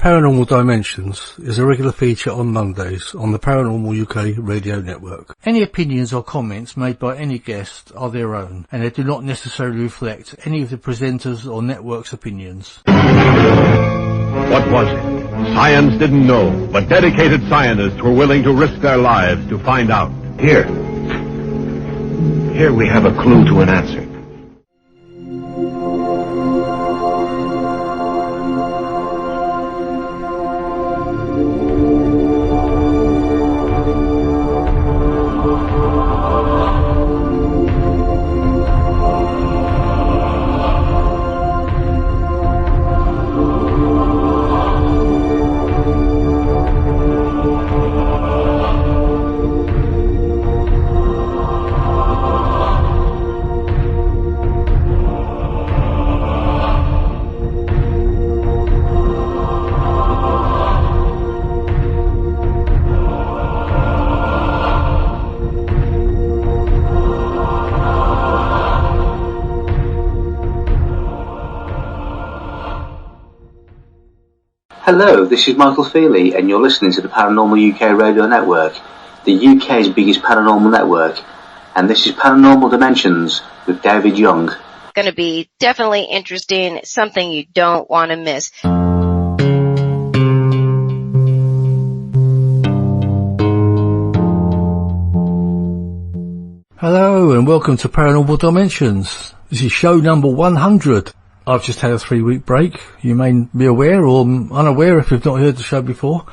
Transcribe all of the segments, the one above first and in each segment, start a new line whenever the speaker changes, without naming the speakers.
Paranormal Dimensions is a regular feature on Mondays on the Paranormal UK radio network. Any opinions or comments made by any guest are their own, and they do not necessarily reflect any of the presenters or network's opinions.
What was it? Science didn't know, but dedicated scientists were willing to risk their lives to find out.
Here we have a clue to an answer.
Hello, this is Michael Feely and you're listening to the Paranormal UK radio network, the UK's biggest paranormal network, and this is Paranormal Dimensions with David Young.
Going to be definitely interesting, something you don't want to miss.
Hello and welcome to Paranormal Dimensions. This is show number 100. I've just had a 3-week break. You may be aware or unaware if you've not heard the show before.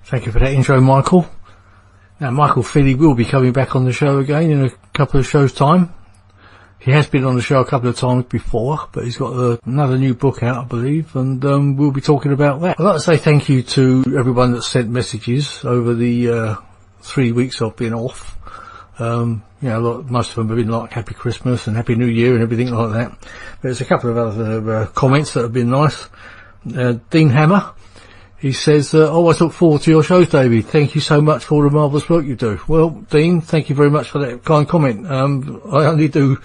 Thank you for that intro, Michael. Now, Michael Feely will be coming back on the show again in a couple of shows' time. He has been on the show a couple of times before, but he's got another new book out, I believe, and we'll be talking about that. I'd like to say thank you to everyone that sent messages over the 3 weeks I've been off. Most of them have been like Happy Christmas and Happy New Year and everything like that. But there's a couple of other comments that have been nice. Dean Hammer, he says, always look forward to your shows, David. Thank you so much for all the marvellous work you do. Well, Dean, thank you very much for that kind comment. I only do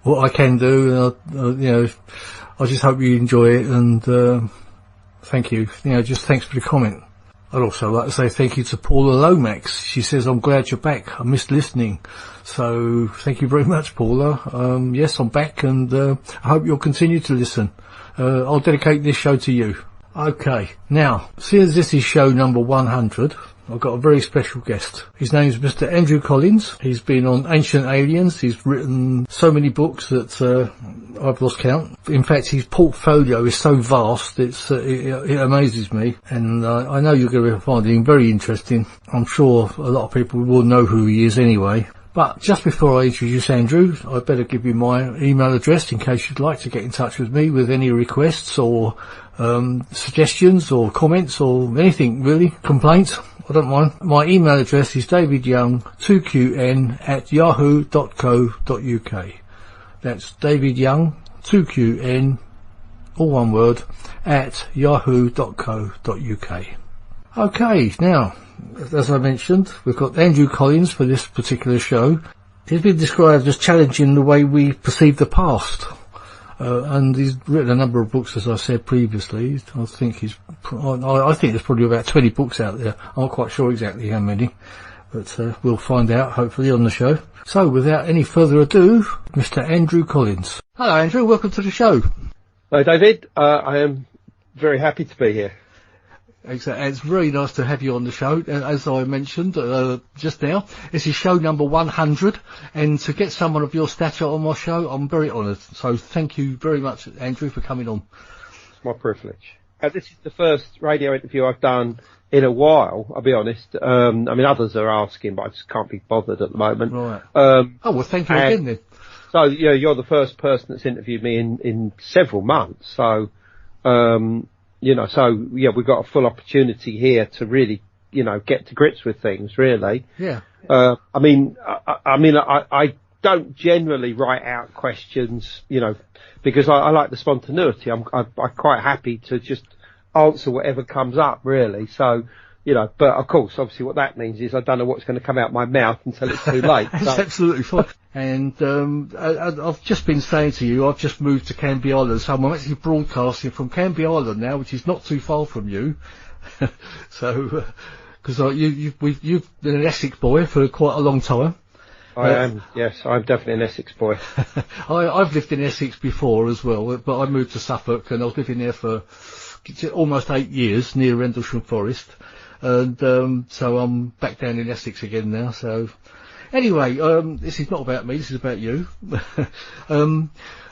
what I can do, and I just hope you enjoy it, and thank you. Just thanks for the comment. I'd also like to say thank you to Paula Lomax. She says, I'm glad you're back. I missed listening. So thank you very much, Paula. Yes, I'm back, and I hope you'll continue to listen. I'll dedicate this show to you. Okay, now, since this is show number 100, I've got a very special guest. His name is Mr. Andrew Collins. He's been on Ancient Aliens. He's written so many books that I've lost count. In fact, his portfolio is so vast, it amazes me. And I know you're going to find him very interesting. I'm sure a lot of people will know who he is anyway. But just before I introduce Andrew, I'd better give you my email address in case you'd like to get in touch with me with any requests or suggestions or comments or anything really, complaints. I don't mind. My email address is davidyoung2qn@yahoo.co.uk. That's davidyoung2qn, all one word, @yahoo.co.uk. Okay, now, as I mentioned, we've got Andrew Collins for this particular show. He's been described as challenging the way we perceive the past. And he's written a number of books, as I said previously. I think there's probably about 20 books out there. I'm not quite sure exactly how many, but we'll find out hopefully on the show. So without any further ado, Mr. Andrew Collins. Hello, Andrew. Welcome to the show.
Hello, David. I am very happy to be here.
Exactly. It's very nice to have you on the show. As I mentioned just now, this is show number 100, and to get someone of your stature on my show, I'm very honoured. So thank you very much, Andrew, for coming on.
It's my privilege. This is the first radio interview I've done in a while, I'll be honest. Others are asking, but I just can't be bothered at the moment.
Right. Well, thank you again then.
So, yeah, you're the first person that's interviewed me in several months. So, we've got a full opportunity here to really, get to grips with things, really.
Yeah.
I don't generally write out questions, because I like the spontaneity. I'm quite happy to just answer whatever comes up, really. So, but of course, obviously what that means is I don't know what's going to come out my mouth until it's too late.
That's absolutely fine. And I've just been saying to you, I've just moved to Canby Island, so I'm actually broadcasting from Canby Island now, which is not too far from you. So, because you've been an Essex boy for quite a long time.
I am, yes, I'm definitely an Essex boy.
I've lived in Essex before as well, but I moved to Suffolk and I was living there for almost 8 years near Rendlesham Forest. And so I'm back down in Essex again now. So anyway, this is not about me, this is about you.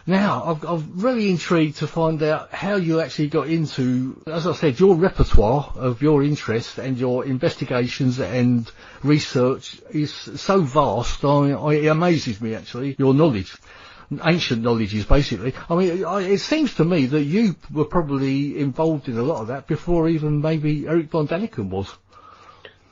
Now, I'm really intrigued to find out how you actually got into, as I said, your repertoire of your interest and your investigations and research is so vast. It amazes me, actually, your knowledge. Ancient knowledges, basically. I mean, it seems to me that you were probably involved in a lot of that before even maybe Eric von Daniken was.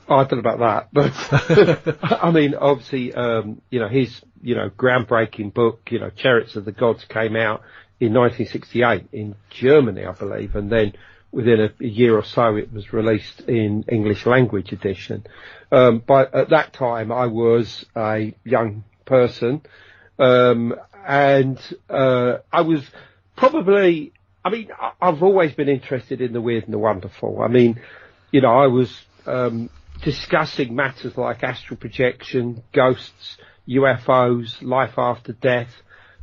Oh, I don't know about that, but I mean, obviously, his, groundbreaking book, Chariots of the Gods came out in 1968 in Germany, I believe, and then within a year or so it was released in English language edition. But at that time I was a young person, and I was probably, I've always been interested in the weird and the wonderful. I mean, I was discussing matters like astral projection, ghosts, UFOs, life after death,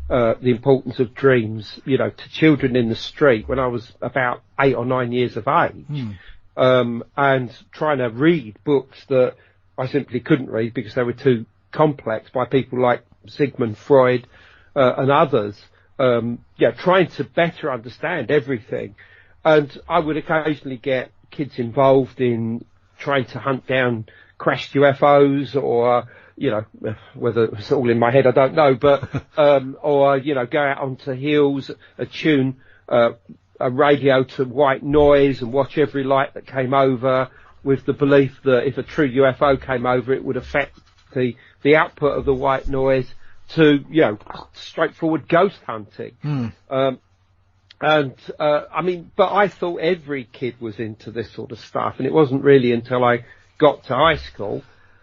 the importance of dreams, to children in the street when I was about 8 or 9 years of age, and trying to read books that I simply couldn't read because they were too complex by people like Sigmund Freud, and others, trying to better understand everything. And I would occasionally get kids involved in trying to hunt down crashed UFOs or, whether it was all in my head, I don't know, but, or, go out onto hills, attune, a radio to white noise and watch every light that came over with the belief that if a true UFO came over, it would affect the output of the white noise to, straightforward ghost hunting. But I thought every kid was into this sort of stuff, and it wasn't really until I got to high school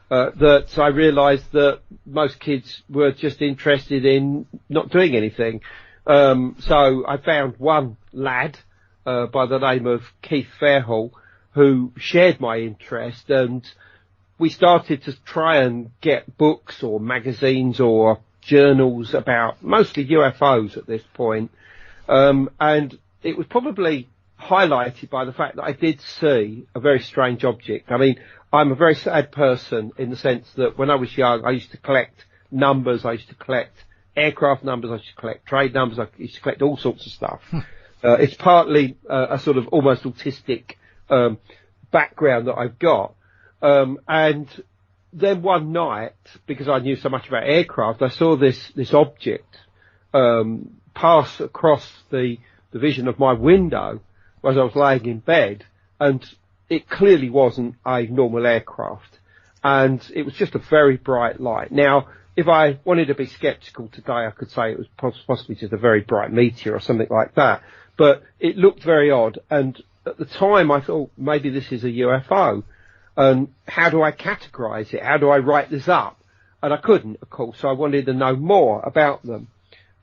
that I realised that most kids were just interested in not doing anything. So I found one lad by the name of Keith Fairhall who shared my interest, and we started to try and get books or magazines or journals about mostly UFOs at this point. And it was probably highlighted by the fact that I did see a very strange object. I mean, I'm a very sad person in the sense that when I was young, I used to collect numbers, I used to collect aircraft numbers, I used to collect trade numbers, I used to collect all sorts of stuff. It's partly a sort of almost autistic background that I've got. And then one night, because I knew so much about aircraft, I saw this object pass across the vision of my window as I was laying in bed, and it clearly wasn't a normal aircraft, and it was just a very bright light. Now, if I wanted to be sceptical today, I could say it was possibly just a very bright meteor or something like that, but it looked very odd, and at the time I thought maybe this is a UFO, and how do I categorise it? How do I write this up? And I couldn't, of course, so I wanted to know more about them.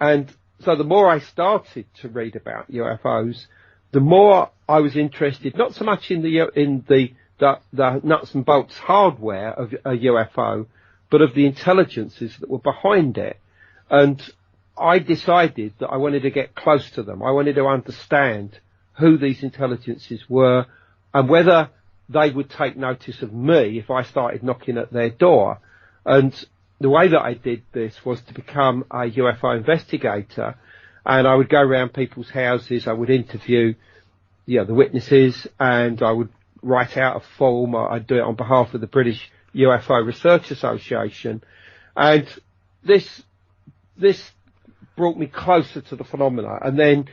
And so the more I started to read about UFOs, the more I was interested, not so much in the nuts and bolts hardware of a UFO, but of the intelligences that were behind it. And I decided that I wanted to get close to them. I wanted to understand who these intelligences were and whether they would take notice of me if I started knocking at their door. And the way that I did this was to become a UFO investigator, and I would go around people's houses, I would interview, the witnesses, and I would write out a form. I'd do it on behalf of the British UFO Research Association, and this brought me closer to the phenomena. And then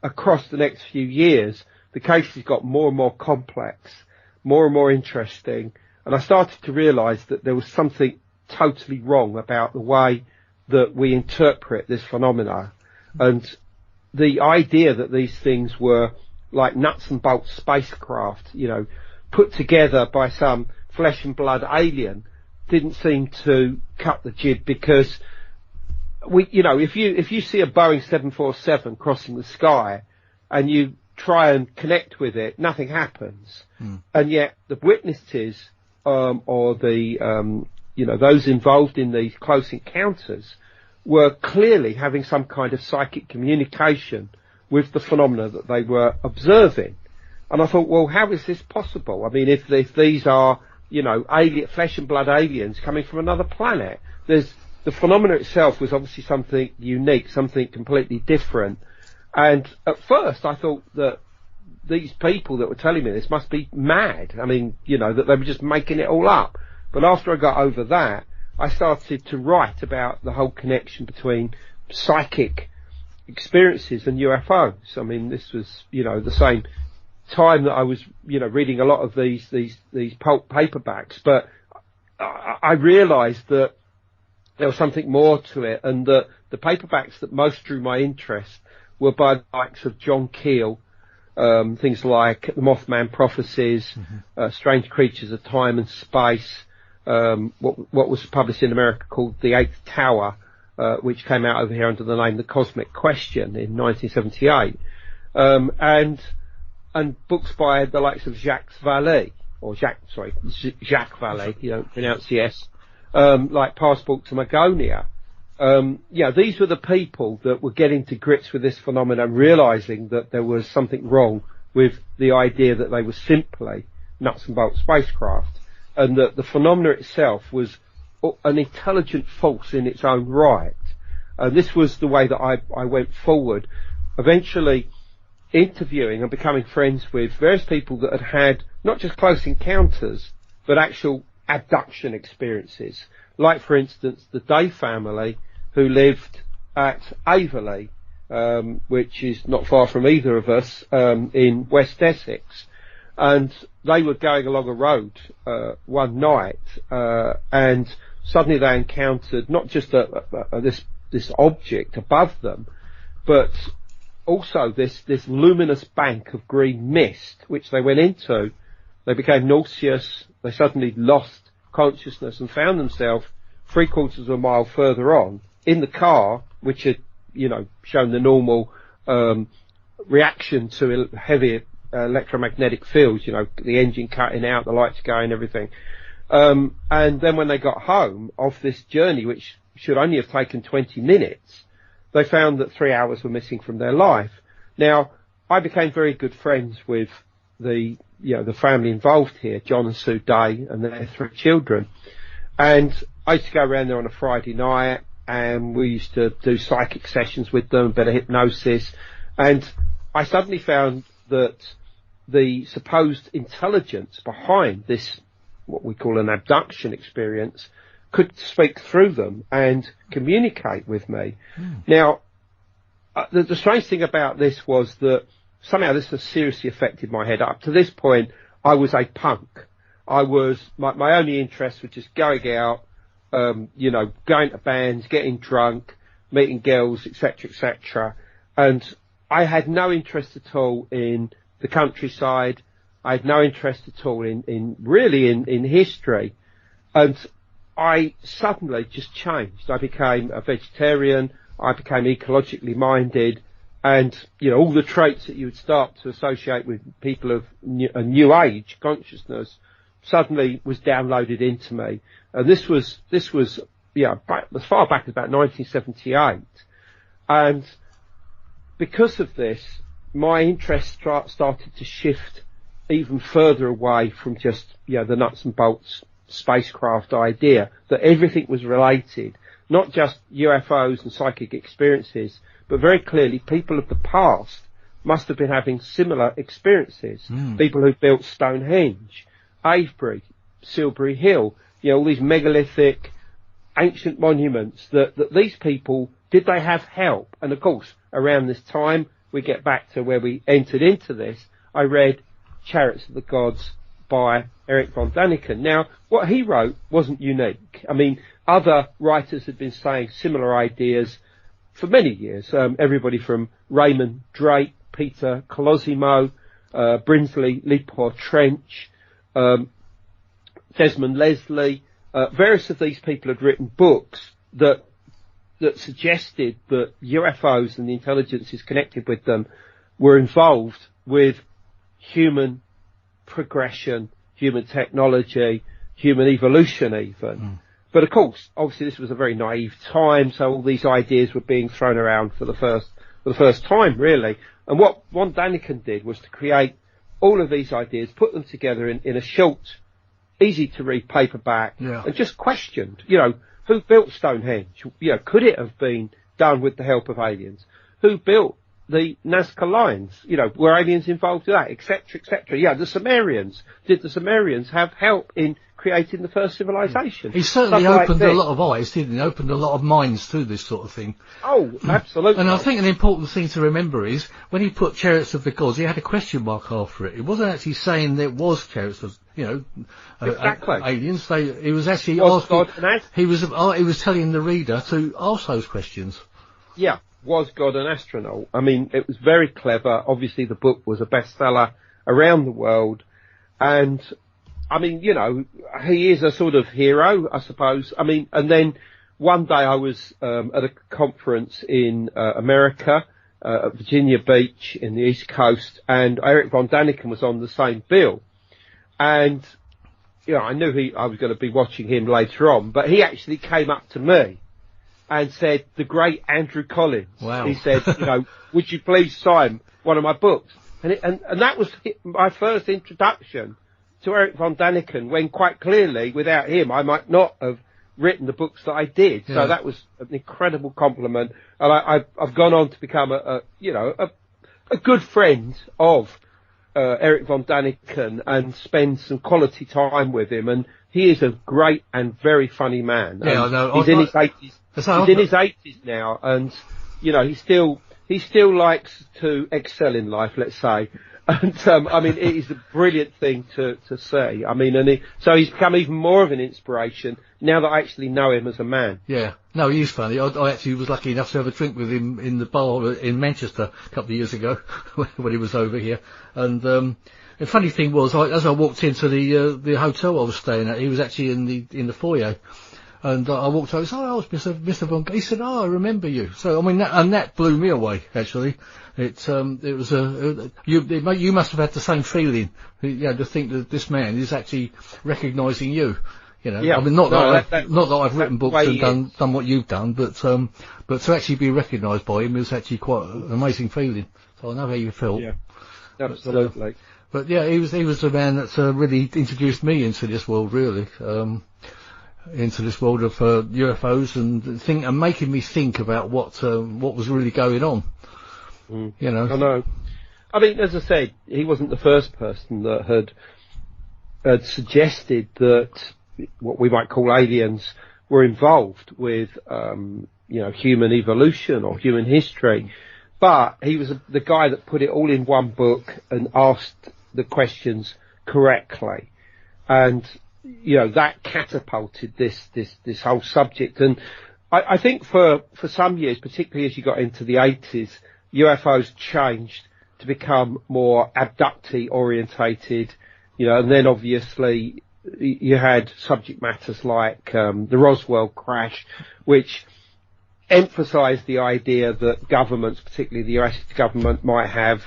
across the next few years, the cases got more and more complex, more and more interesting, and I started to realise that there was something totally wrong about the way that we interpret this phenomena. And the idea that these things were like nuts and bolts spacecraft, put together by some flesh and blood alien didn't seem to cut the jib, because if you see a Boeing 747 crossing the sky and you try and connect with it, nothing happens. And yet the witnesses, or those involved in these close encounters were clearly having some kind of psychic communication with the phenomena that they were observing. And I thought, well, how is this possible? I mean, if these are, alien, flesh and blood aliens coming from another planet, the phenomena itself was obviously something unique, something completely different. And at first I thought that these people that were telling me this must be mad. I mean, that they were just making it all up. But after I got over that, I started to write about the whole connection between psychic experiences and UFOs. I mean, this was, the same time that I was, reading a lot of these PAUK paperbacks, but I realised that there was something more to it, and that the paperbacks that most drew my interest were by the likes of John Keel, things like The Mothman Prophecies, Strange Creatures of Time and Space, what was published in America called The Eighth Tower, which came out over here under the name The Cosmic Question in 1978, and books by the likes of Jacques Vallée, Jacques Vallée, you don't pronounce the S, like Passport to Magonia. These were the people that were getting to grips with this phenomenon, realising that there was something wrong with the idea that they were simply nuts and bolts spacecraft, and that the phenomena itself was an intelligent force in its own right. This was the way that I went forward, eventually interviewing and becoming friends with various people that had not just close encounters, but actual abduction experiences. Like, for instance, the Day family, who lived at Averley, which is not far from either of us, in West Essex. And they were going along a road one night, and suddenly they encountered not just this object above them, but also this luminous bank of green mist, which they went into. They became nauseous. They suddenly lost consciousness and found themselves 3/4 of a mile further on in the car, which had, shown the normal reaction to heavy electromagnetic fields, the engine cutting out, the lights going, everything. And then when they got home off this journey, which should only have taken 20 minutes, they found that 3 hours were missing from their life. Now, I became very good friends with the family involved here, John and Sue Day, and their 3 children. And I used to go around there on a Friday night, and we used to do psychic sessions with them, a bit of hypnosis. And I suddenly found that the supposed intelligence behind this, what we call an abduction experience, could speak through them and communicate with me. Now, the strange thing about this was that somehow this has seriously affected my head. Up to this point, I was a punk. My only interest was just going out, going to bands, getting drunk, meeting girls, etc., etc. And I had no interest at all in the countryside. I had no interest at all in history. And I suddenly just changed. I became a vegetarian. I became ecologically minded, and all the traits that you would start to associate with people of a new age consciousness suddenly was downloaded into me. And this was back, as far back as about 1978, and because of this, my interest started to shift even further away from just the nuts and bolts spacecraft idea, that everything was related, not just UFOs and psychic experiences, but very clearly people of the past must have been having similar experiences. People who built Stonehenge, Avebury, Silbury Hill, all these megalithic ancient monuments, that these people, did they have help? And of course, around this time, we get back to where we entered into this, I read Chariots of the Gods by Eric von Daniken. Now, what he wrote wasn't unique. I mean, other writers had been saying similar ideas for many years. Everybody from Raymond Drake, Peter Colosimo, Brinsley Lepore Trench, Desmond Leslie, various of these people had written books that suggested that UFOs and the intelligences connected with them were involved with human progression, human technology, human evolution even. But of course, obviously this was a very naive time, so all these ideas were being thrown around for the first time, really. And what Von Daniken did was to create all of these ideas, put them together in a short, easy to read paperback, and just questioned, who built Stonehenge? Could it have been done with the help of aliens? Who built the Nazca Lines? Were aliens involved in that, etc., etc. Yeah, the Sumerians. Did the Sumerians have help in creating the first civilization?
He certainly opened a lot of eyes, didn't he? Opened a lot of minds to this sort of thing.
Oh, absolutely.
And I think an important thing to remember is, when he put Chariots of the Gods, he had a question mark after it. It wasn't actually saying there was Chariots of,
exactly.
aliens. He was actually
asking,
he was telling the reader to ask those questions.
Yeah. Was God an astronaut? I mean, it was very clever. Obviously, the book was a bestseller around the world. And, I mean, he is a sort of hero, I suppose. I mean, and then one day I was at a conference in America, at Virginia Beach in the East Coast, and Eric Von Daniken was on the same bill. And, I knew I was going to be watching him later on, but he actually came up to me and said, the great Andrew Collins.
Wow.
He said, would you please sign one of my books? And that was my first introduction to Eric Von Daniken, when quite clearly, without him, I might not have written the books that I did. Yeah. So that was an incredible compliment. And I've gone on to become a good friend of Eric Von Daniken and spend some quality time with him. And he is a great and very funny man.
Yeah, I know.
He's in his 80s. He's in his 80s now, and he still likes to excel in life, let's say. And I mean, it is a brilliant thing to see. I mean, so he's become even more of an inspiration now that I actually know him as a man.
Yeah, no, he is funny. I actually was lucky enough to have a drink with him in the bar in Manchester a couple of years ago when he was over here. And the funny thing was, as I walked into the hotel I was staying at, he was actually in the foyer. And I walked over and said, oh, it's Mr. Von. He said, oh, I remember you. So, I mean, that blew me away, actually. It was you must have had the same feeling, to think that this man is actually recognising you.
Yeah.
I mean, not that I've written books and done what you've done, but to actually be recognised by him is actually quite an amazing feeling. So I know how you felt.
Yeah, absolutely.
But yeah, he was the man that really introduced me into this world, really. Into this world of UFOs and making me think about what was really going on.
I know. I mean, as I said, he wasn't the first person that had suggested that what we might call aliens were involved with, human evolution or human history. But he was the guy that put it all in one book and asked the questions correctly. And that catapulted this whole subject. And I think for some years, particularly as you got into the 80s, UFOs changed to become more abductee orientated, and then obviously you had subject matters like the Roswell crash, which emphasized the idea that governments, particularly the US government, might have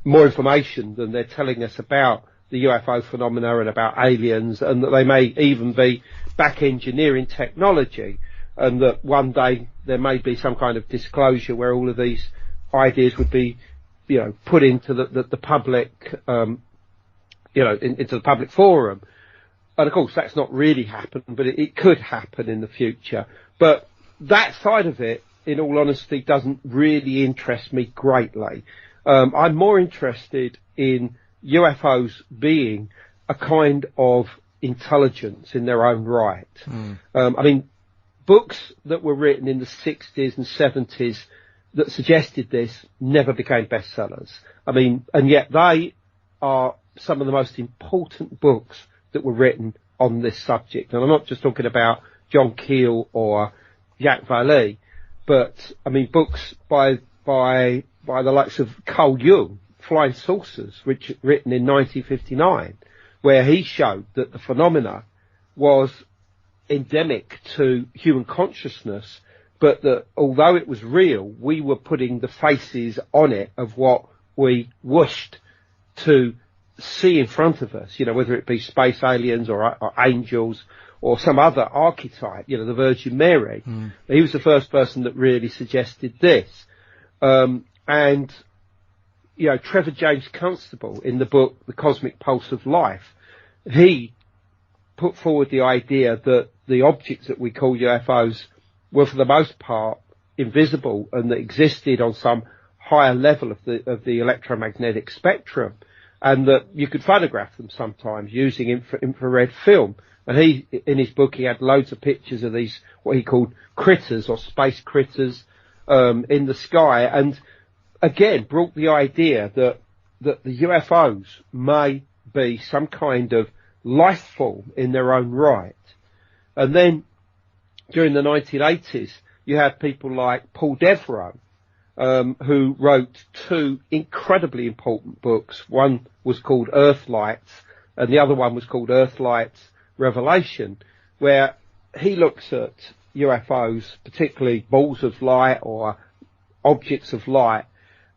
more information than they're telling us about the UFO phenomena and about aliens, and that they may even be back engineering technology, and that one day there may be some kind of disclosure where all of these ideas would be, put into the public, into the public forum. And of course that's not really happened, but it could happen in the future. But that side of it, in all honesty, doesn't really interest me greatly. I'm more interested in UFOs being a kind of intelligence in their own right. I mean, books that were written in the 60s and 70s that suggested this never became bestsellers. I mean, and yet they are some of the most important books that were written on this subject. And I'm not just talking about John Keel or Jacques Vallée, but I mean books by the likes of Carl Jung, Flying Saucers, which written in 1959, where he showed that the phenomena was endemic to human consciousness, but that although it was real, we were putting the faces on it of what we wished to see in front of us, whether it be space aliens or angels or some other archetype, the Virgin Mary. He was the first person that really suggested this. And Trevor James Constable, in the book The Cosmic Pulse of Life, he put forward the idea that the objects that we call UFOs were for the most part invisible and that existed on some higher level of the electromagnetic spectrum, and that you could photograph them sometimes using infrared film. And in his book, he had loads of pictures of these, what he called critters or space critters, in the sky, and again brought the idea that the UFOs may be some kind of life form in their own right. And then during the 1980s, you had people like Paul Devereaux, who wrote two incredibly important books. One was called Earthlights, and the other one was called Earthlights Revelation, where he looks at UFOs, particularly balls of light or objects of light,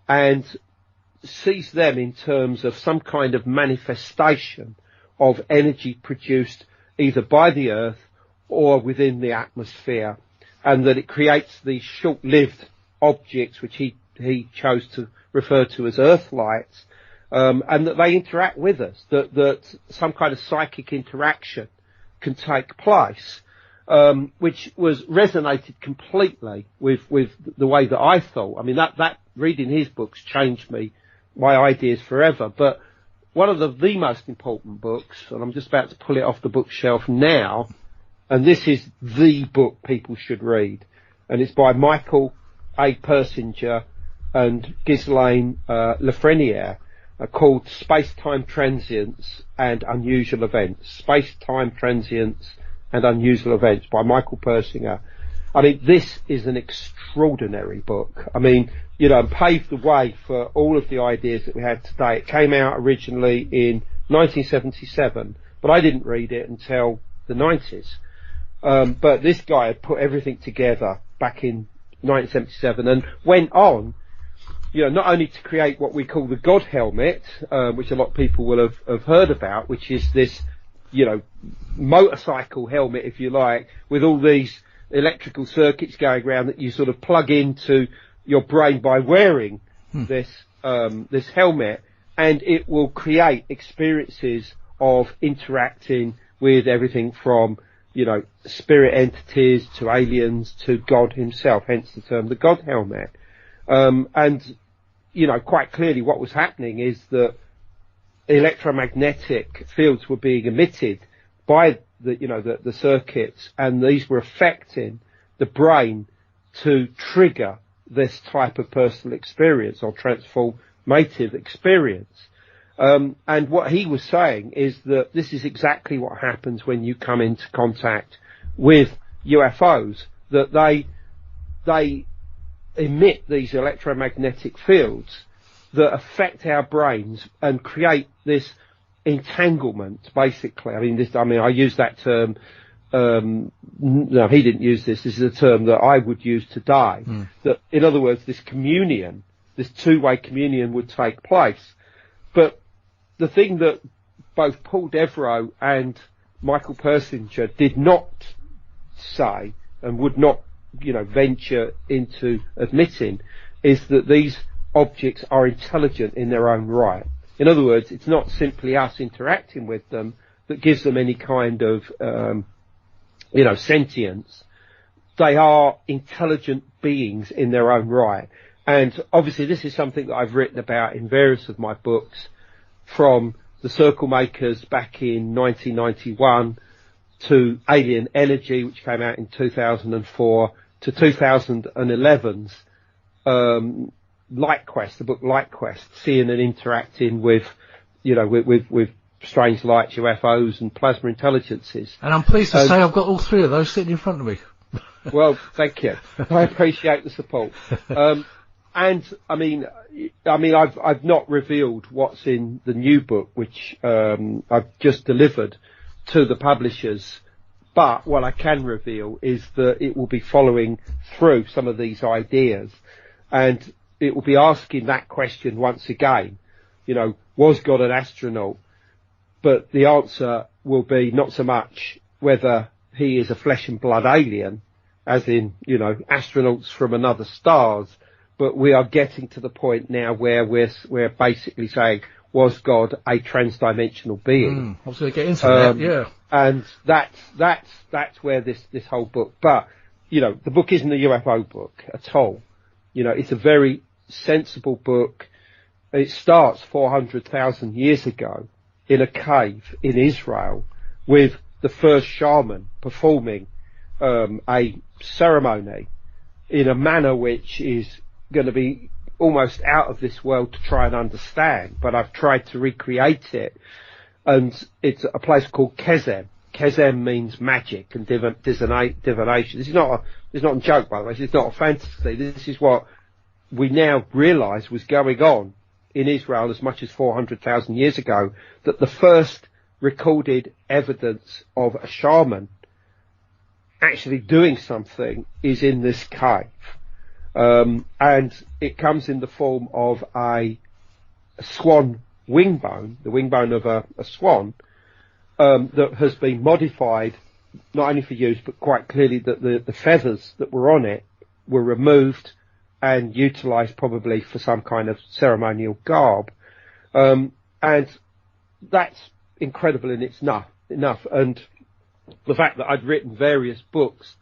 and sees them in terms of some kind of manifestation of energy produced either by the Earth or within the atmosphere, and that it creates these short-lived objects which he chose to refer to as Earthlights, and that they interact with us, that some kind of psychic interaction can take place, which resonated completely with the way that I thought. I mean, that reading his books changed my ideas forever. But one of the most important books, and I'm just about to pull it off the bookshelf now, and this is the book people should read, and it's by Michael A. Persinger and Ghislaine Lafreniere, called Space-Time Transients and Unusual Events. Space-Time Transients and Unusual Events by Michael Persinger. I mean, this is an extraordinary book. I mean, paved the way for all of the ideas that we had today. It came out originally in 1977, but I didn't read it until the 90s. But this guy had put everything together back in 1977 and went on, not only to create what we call the God helmet, which a lot of people will have heard about, which is this, motorcycle helmet, if you like, with all these electrical circuits going around that you sort of plug into your brain by wearing this helmet, and it will create experiences of interacting with everything from, spirit entities to aliens to God himself, hence the term the God helmet. And quite clearly what was happening is that electromagnetic fields were being emitted by the circuits, and these were affecting the brain to trigger this type of personal experience or transformative experience. And what he was saying is that this is exactly what happens when you come into contact with UFOs, that they emit these electromagnetic fields that affect our brains and create this entanglement, basically. I mean, I use that term, no, he didn't use this. This is a term that I would use today. That, in other words, this communion, this two-way communion would take place. But the thing that both Paul Devereaux and Michael Persinger did not say and would not, venture into admitting is that these objects are intelligent in their own right. In other words, it's not simply us interacting with them that gives them any kind of, sentience. They are intelligent beings in their own right. And obviously this is something that I've written about in various of my books, from The Circle Makers back in 1991 to Alien Energy, which came out in 2004, to 2011's Light Quest, the book Light Quest, seeing and interacting with, with strange lights, UFOs and plasma intelligences.
And I'm pleased to say I've got all three of those sitting in front of me.
Well, thank you. I appreciate the support. And I've not revealed what's in the new book, which I've just delivered to the publishers. But what I can reveal is that it will be following through some of these ideas, and it will be asking that question once again. Was God an astronaut? But the answer will be not so much whether he is a flesh and blood alien, as in, astronauts from another stars, but we are getting to the point now where we're basically saying, was God a transdimensional being?
I was going to get into that, yeah.
And that's where this whole book, but, the book isn't a UFO book at all. It's a very sensible book. It starts 400,000 years ago in a cave in Israel with the first shaman performing a ceremony in a manner which is going to be almost out of this world to try and understand, but I've tried to recreate it. And it's a place called Kezem. Kezem means magic and divination. This is not a joke, by the way. This is not a fantasy. This is what we now realise was going on in Israel as much as 400,000 years ago, that the first recorded evidence of a shaman actually doing something is in this cave. And it comes in the form of a swan wing bone, the wing bone of a swan, that has been modified, not only for use, but quite clearly that the feathers that were on it were removed and utilised probably for some kind of ceremonial garb. And that's incredible in its enough. And the fact that I'd written various books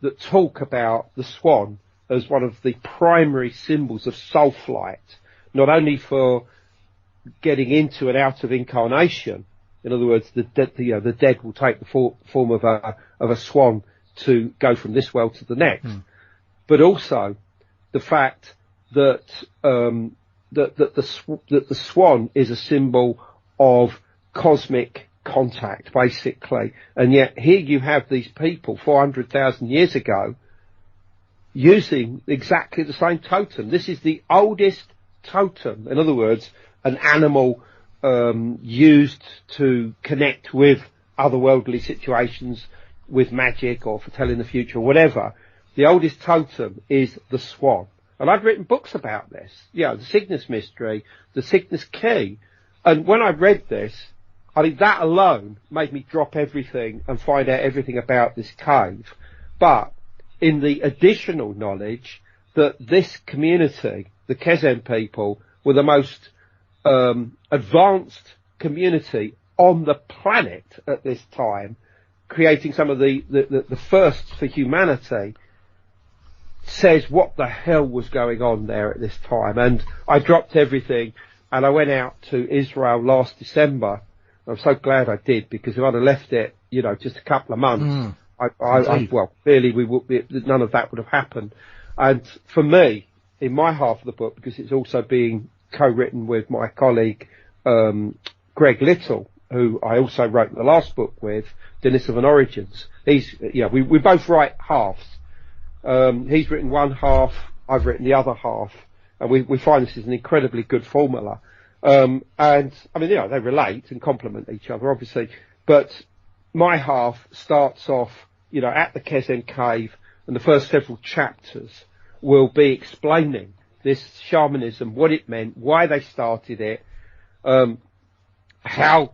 that talk about the swan as one of the primary symbols of soul flight, not only for getting into and out of incarnation. In other words, the dead will take the form of a swan to go from this world to the next, but also the fact that the swan is a symbol of cosmic contact, basically. And yet here you have these people 400,000 years ago using exactly the same totem. This is the oldest totem. In other words, an animal used to connect with otherworldly situations, with magic or foretelling the future or whatever. The oldest totem is the swan. And I've written books about this. The Cygnus Mystery, the Cygnus Key. And when I read this, I mean, that alone made me drop everything and find out everything about this cave. But in the additional knowledge that this community, the Kezem people, were the most advanced community on the planet at this time, creating some of the firsts for humanity, says what the hell was going on there at this time. And I dropped everything and I went out to Israel last December. I'm so glad I did, because if I'd have left it, just a couple of months, clearly none of that would have happened. And for me, in my half of the book, because it's also being co-written with my colleague, Greg Little, who I also wrote the last book with, Denisovan Origins. We both write halves. He's written one half, I've written the other half, and we find this is an incredibly good formula. And I mean, they relate and complement each other, obviously, but my half starts off, at the Kezem cave, and the first several chapters will be explaining this shamanism, what it meant, why they started it, how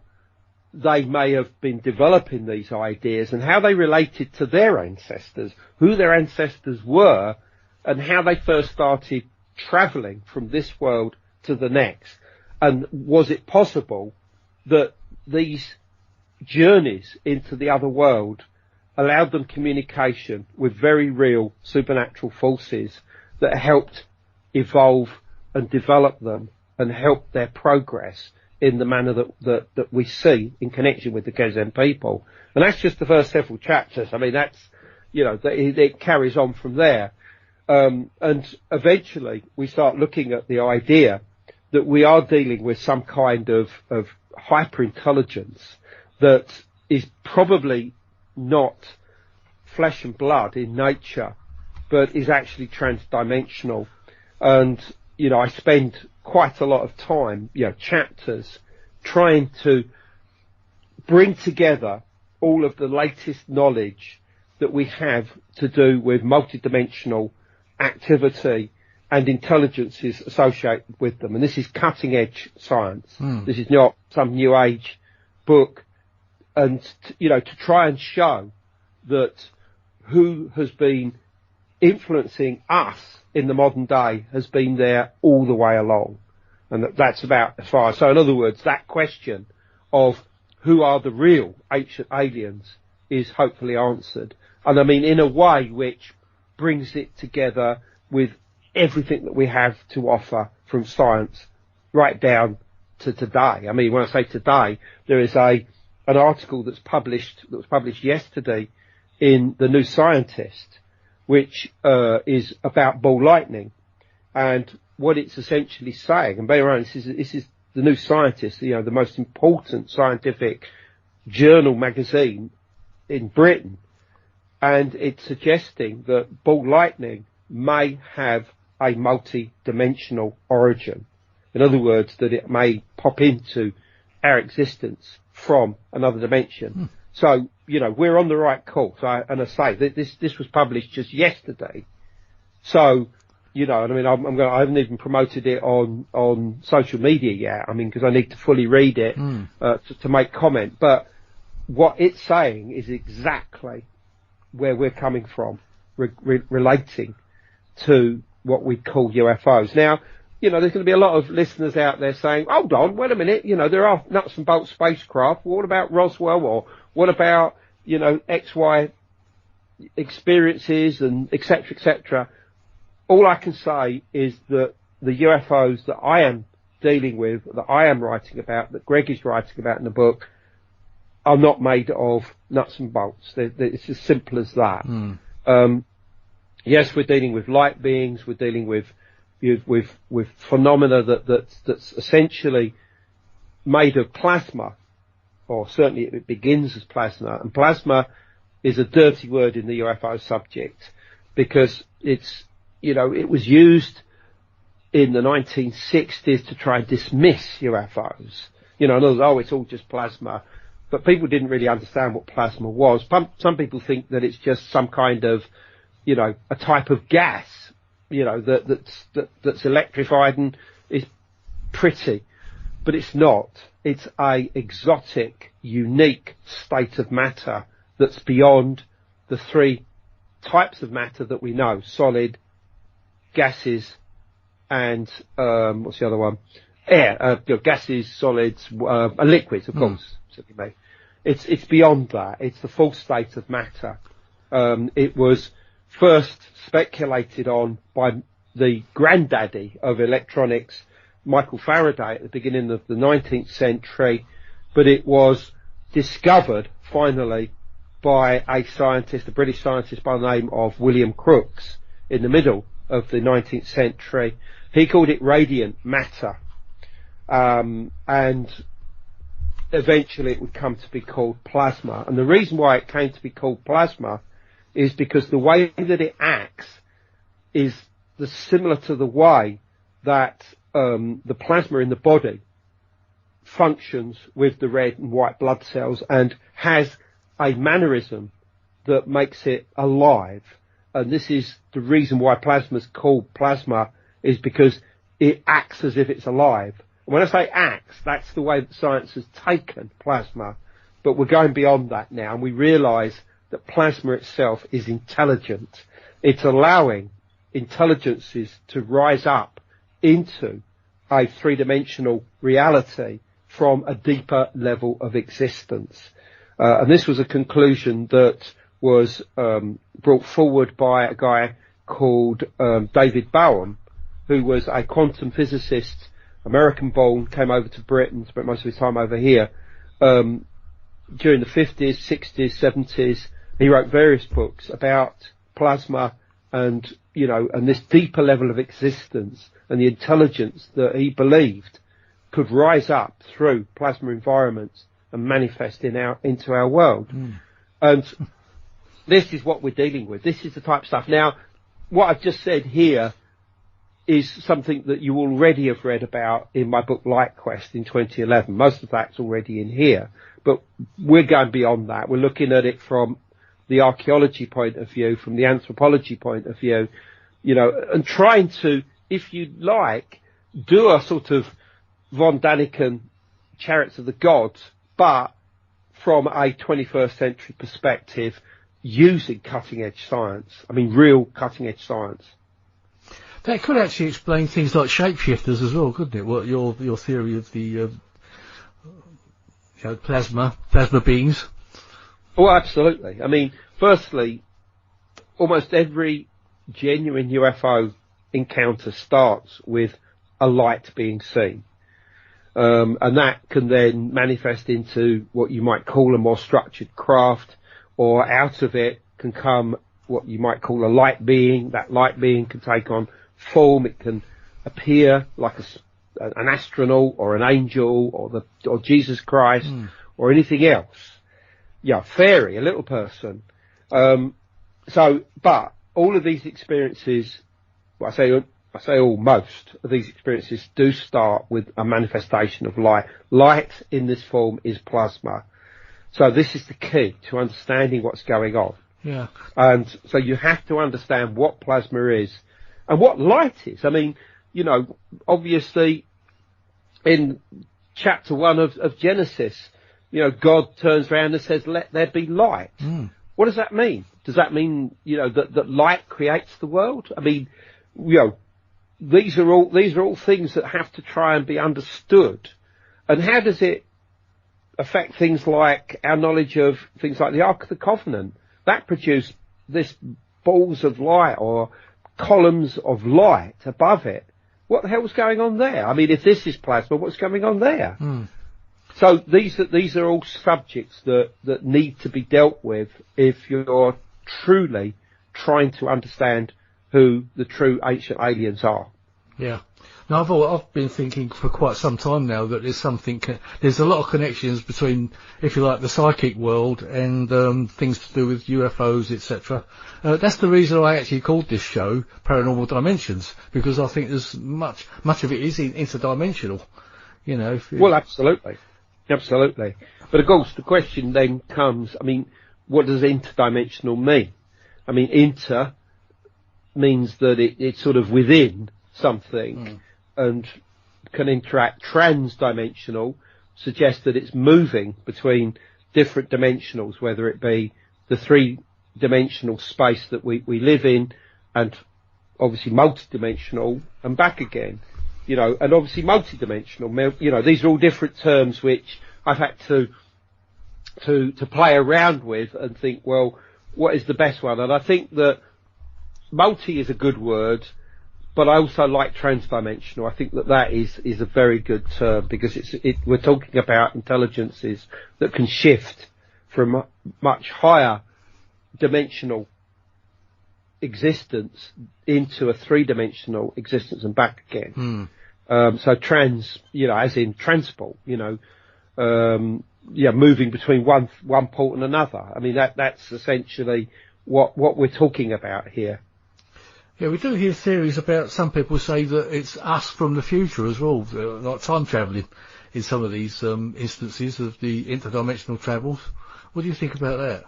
they may have been developing these ideas and how they related to their ancestors, who their ancestors were, and how they first started travelling from this world to the next. And was it possible that these journeys into the other world allowed them communication with very real supernatural forces that helped evolve and develop them and help their progress in the manner that we see in connection with the Kezem people. And that's just the first several chapters. I mean, that's, it carries on from there. And eventually we start looking at the idea that we are dealing with some kind of hyper-intelligence that is probably not flesh and blood in nature, but is actually transdimensional. And, you know, I spend quite a lot of time, you know, chapters, trying to bring together all of the latest knowledge that we have to do with multidimensional activity and intelligences associated with them. And this is cutting edge science. This is not some new age book. And, you know, to try and show that who has been influencing us in the modern day has been there all the way along. And that's about as far as. So in other words, that question of who are the real ancient aliens is hopefully answered. And I mean, in a way which brings it together with everything that we have to offer from science right down to today. I mean, when I say today, there is an article that was published yesterday in the New Scientist, which is about ball lightning, and what it's essentially saying. And bear in mind, this is the New Scientist, you know, the most important scientific journal magazine in Britain, and it's suggesting that ball lightning may have a multi-dimensional origin. In other words, that it may pop into our existence from another dimension. So, you know, we're on the right course. And I say this was published just yesterday. So, you know, and I mean, I haven't even promoted it on social media yet. I mean, because I need to fully read it to make comment. But what it's saying is exactly where we're coming from, relating to what we call UFOs. Now, you know, there's going to be a lot of listeners out there saying, hold on, wait a minute, you know, there are nuts and bolts spacecraft. What about Roswell? Or what about, you know, XY experiences and et cetera, et cetera? All I can say is that the UFOs that I am dealing with, that I am writing about, that Greg is writing about in the book, are not made of nuts and bolts. It's as simple as that. Yes, we're dealing with light beings. We're dealing with phenomena that's essentially made of plasma, or certainly it begins as plasma. And plasma is a dirty word in the UFO subject, because it's, you know, it was used in the 1960s to try and dismiss UFOs. You know, in other words, oh, it's all just plasma. But people didn't really understand what plasma was. Some people think that it's just some kind of, you know, a type of gas, you know, that's electrified and is pretty. But it's not. It's a exotic, unique state of matter that's beyond the three types of matter that we know: solid, gases, and what's the other one? Air. Gases, solids, and liquids, of course. It's beyond that. It's the full state of matter. It was first speculated on by the granddaddy of electronics, Michael Faraday, at the beginning of the 19th century, but it was discovered finally by a British scientist by the name of William Crookes in the middle of the 19th century. He called it radiant matter, and eventually it would come to be called plasma. And the reason why it came to be called plasma is because the way that it acts is similar to the way that the plasma in the body functions with the red and white blood cells, and has a mannerism that makes it alive. And this is the reason why plasma is called plasma, is because it acts as if it's alive. And when I say acts, that's the way that science has taken plasma. But we're going beyond that now, and we realise that plasma itself is intelligent. It's allowing intelligences to rise up into a three-dimensional reality from a deeper level of existence. And this was a conclusion that was brought forward by a guy called David Bowen, who was a quantum physicist, American-born, came over to Britain, spent most of his time over here during the 50s, 60s, 70s. He wrote various books about plasma and, you know, and this deeper level of existence and the intelligence that he believed could rise up through plasma environments and manifest into our world. And this is what we're dealing with. This is the type of stuff. Now, what I've just said here is something that you already have read about in my book Light Quest in 2011. Most of that's already in here, but we're going beyond that. We're looking at it from the archaeology point of view, from the anthropology point of view, you know, and trying to, if you like, do a sort of von Daniken Chariots of the Gods, but from a 21st century perspective, using cutting edge science. I mean, real cutting edge science.
That could actually explain things like shapeshifters as well, couldn't it? What your theory of the plasma beings.
Oh, absolutely. I mean, firstly, almost every genuine UFO encounter starts with a light being seen. And that can then manifest into what you might call a more structured craft, or out of it can come what you might call a light being. That light being can take on form. It can appear like an astronaut or an angel or Jesus Christ or anything else. Yeah, fairy, a little person. But all of these experiences, well, I say all, most of these experiences do start with a manifestation of light. Light in this form is plasma. So this is the key to understanding what's going on.
Yeah.
And so you have to understand what plasma is and what light is. I mean, you know, obviously in chapter 1 of Genesis, you know, God turns around and says, "Let there be light." What does that mean? Does that mean, you know, that light creates the world? I mean, you know, these are all things that have to try and be understood. And how does it affect things like our knowledge of things like the Ark of the Covenant? That produced this balls of light or columns of light above it. What the hell's going on there? I mean, if this is plasma, what's going on there? So these are all subjects that need to be dealt with if you're truly trying to understand who the true ancient aliens are. Yeah.
Now, I've been thinking for quite some time now that there's a lot of connections between, if you like, the psychic world and things to do with UFOs, etc. That's the reason I actually called this show Paranormal Dimensions, because I think there's much of it is interdimensional. You know.
Well, absolutely. But of course, the question then comes, I mean, what does interdimensional mean? I mean, inter means that it's sort of within something and can interact. Transdimensional suggests that it's moving between different dimensionals, whether it be the three-dimensional space that we live in, and obviously multi-dimensional and back again, you know, and obviously multi-dimensional, you know, these are all different terms which I've had to play around with and think, well, what is the best one? And I think that multi is a good word, but I also like transdimensional. I think that is a very good term, because we're talking about intelligences that can shift from much higher dimensional existence into a three-dimensional existence and back again. So trans, you know, as in transport, you know, moving between one port and another. I mean, that's essentially what we're talking about here.
Yeah, we do hear theories about, some people say that it's us from the future as well, like time travelling in some of these instances of the interdimensional travels. What do you think about that?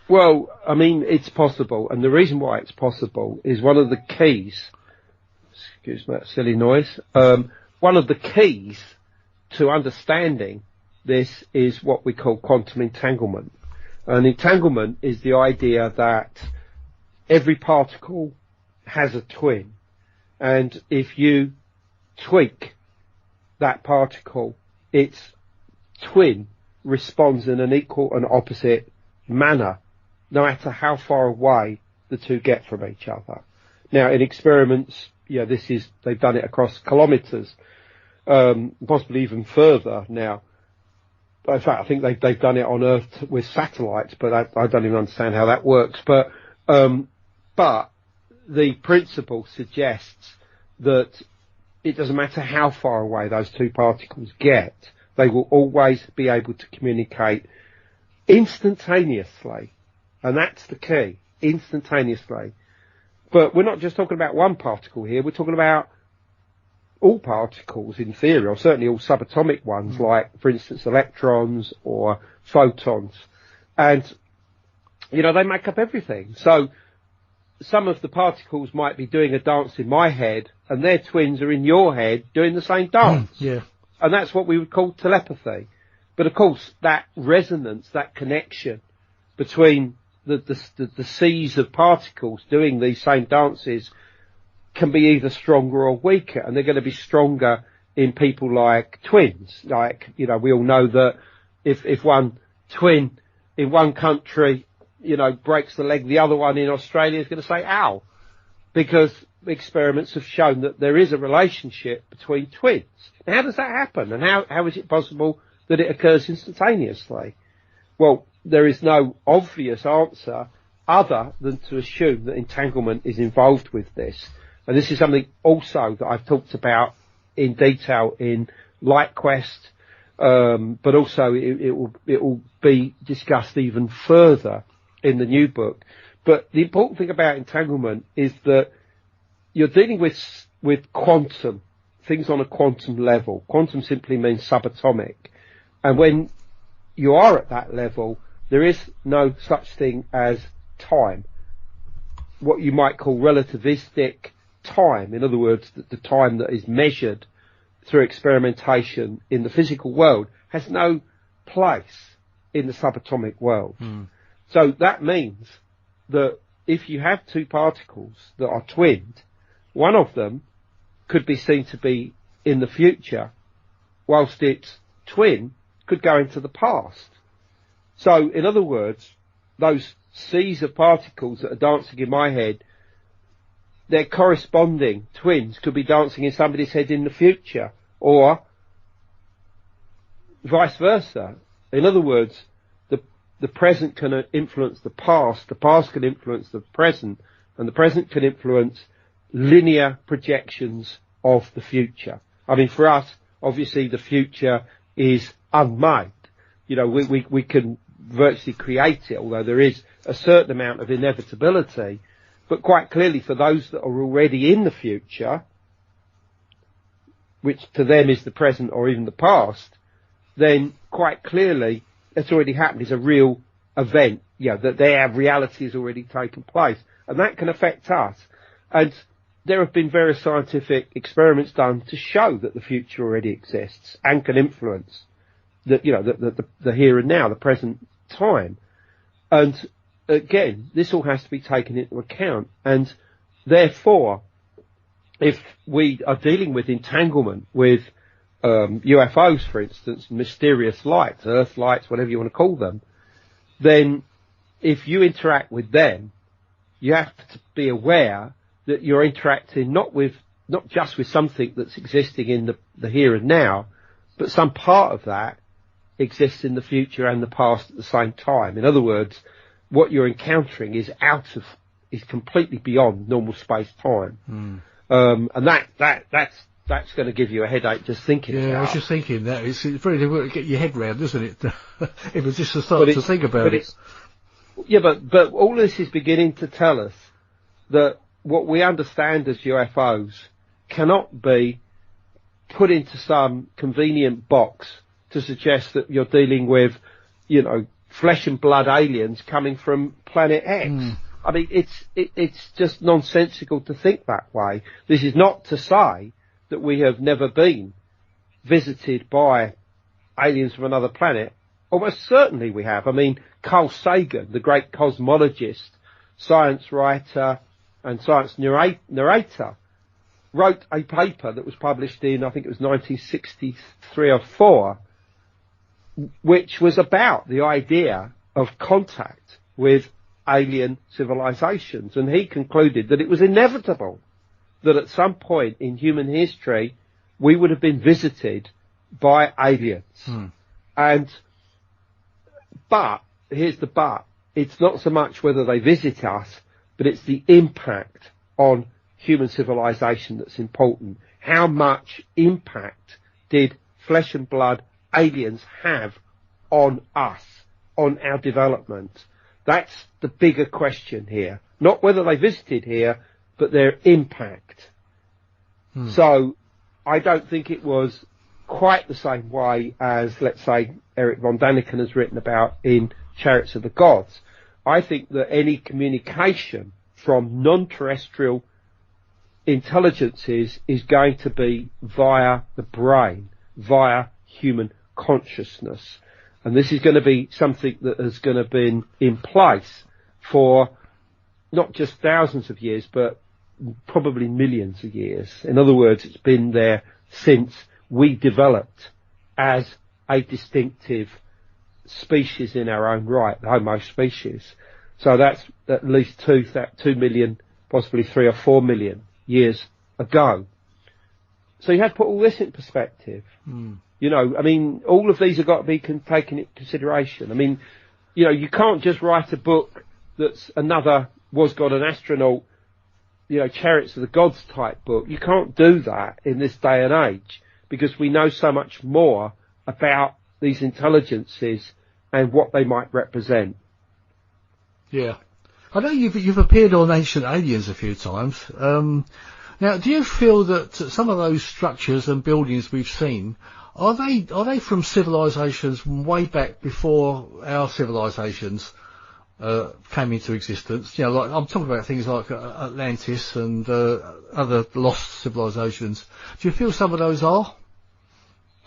Well, I mean, it's possible, and the reason why it's possible is one of the keys, excuse me, that silly noise, one of the keys to understanding this is what we call quantum entanglement. And entanglement is the idea that every particle has a twin, and if you tweak that particle, its twin responds in an equal and opposite manner, no matter how far away the two get from each other. Now, in experiments, yeah, they've done it across kilometres, possibly even further now. In fact, I think they've done it on Earth with satellites, but I don't even understand how that works. But the principle suggests that it doesn't matter how far away those two particles get, they will always be able to communicate instantaneously. And that's the key, instantaneously. But we're not just talking about one particle here, we're talking about all particles in theory, or certainly all subatomic ones, like, for instance, electrons or photons. And, you know, they make up everything. So some of the particles might be doing a dance in my head, and their twins are in your head doing the same dance.
Yeah.
And that's what we would call telepathy. But of course, that resonance, that connection between the seas of particles doing these same dances can be either stronger or weaker, and they're going to be stronger in people like twins. Like, you know, we all know that if one twin in one country, you know, breaks the leg, the other one in Australia is going to say, ow, because experiments have shown that there is a relationship between twins. Now, how does that happen? And how is it possible that it occurs instantaneously? Well, there is no obvious answer other than to assume that entanglement is involved with this. And this is something also that I've talked about in detail in LightQuest, but also it will be discussed even further in the new book. But the important thing about entanglement is that you're dealing with quantum, things on a quantum level. Quantum simply means subatomic. And when you are at that level, there is no such thing as time. What you might call relativistic time, in other words, the time that is measured through experimentation in the physical world, has no place in the subatomic world. So that means that if you have two particles that are twinned, one of them could be seen to be in the future, whilst its twin could go into the past. So, in other words, those seas of particles that are dancing in my head, their corresponding twins could be dancing in somebody's head in the future, or vice versa. In other words, the present can influence the past can influence the present, and the present can influence linear projections of the future. I mean, for us, obviously the future is unmade. You know, we can virtually create it, although there is a certain amount of inevitability. But quite clearly, for those that are already in the future, which to them is the present or even the past, then quite clearly it's already happened. It's a real event, you know, that their reality has already taken place. And that can affect us. And there have been various scientific experiments done to show that the future already exists and can influence the here and now, the present time. And again, this all has to be taken into account. And therefore, if we are dealing with entanglement with UFOs, for instance, mysterious lights, earth lights, whatever you want to call them, then if you interact with them, you have to be aware that you're interacting not just with something that's existing in the here and now, but some part of that exists in the future and the past at the same time. In other words, what you're encountering is completely beyond normal space-time. And that's going to give you a headache just thinking about it.
Yeah, I was just thinking that it's very difficult to get your head round, isn't it? If it's just to start to think about it.
Yeah, but all this is beginning to tell us that what we understand as UFOs cannot be put into some convenient box to suggest that you're dealing with, you know, flesh and blood aliens coming from planet X. I mean, it's just nonsensical to think that way. This is not to say that we have never been visited by aliens from another planet. Almost certainly we have. I mean, Carl Sagan, the great cosmologist, science writer and science narrator, wrote a paper that was published in, I think it was 1963 or 4, which was about the idea of contact with alien civilizations. And he concluded that it was inevitable that at some point in human history we would have been visited by aliens. But here's the but. It's not so much whether they visit us, but it's the impact on human civilization that's important. How much impact did flesh and blood aliens have on us, on our development? That's the bigger question here. Not whether they visited here, but their impact. So I don't think it was quite the same way as, let's say, Eric von Daniken has written about in Chariots of the Gods. I think that any communication from non-terrestrial intelligences is going to be via the brain, via human consciousness. And this is going to be something that has going to be in place for not just thousands of years, but probably millions of years. In other words, it's been there since we developed as a distinctive species in our own right, the Homo species. So that's at least 2 million, possibly 3 or 4 million years ago. So you have to put all this in perspective. You know, I mean, all of these have got to be taken into consideration. I mean, you know, you can't just write a book that's another Was God an Astronaut, you know, Chariots of the Gods type book. You can't do that in this day and age because we know so much more about these intelligences and what they might represent.
Yeah. I know you've appeared on Ancient Aliens a few times. Now, do you feel that some of those structures and buildings we've seen, are they from civilizations way back before our civilizations came into existence? You know, like I'm talking about things like Atlantis and other lost civilizations. Do you feel some of those are?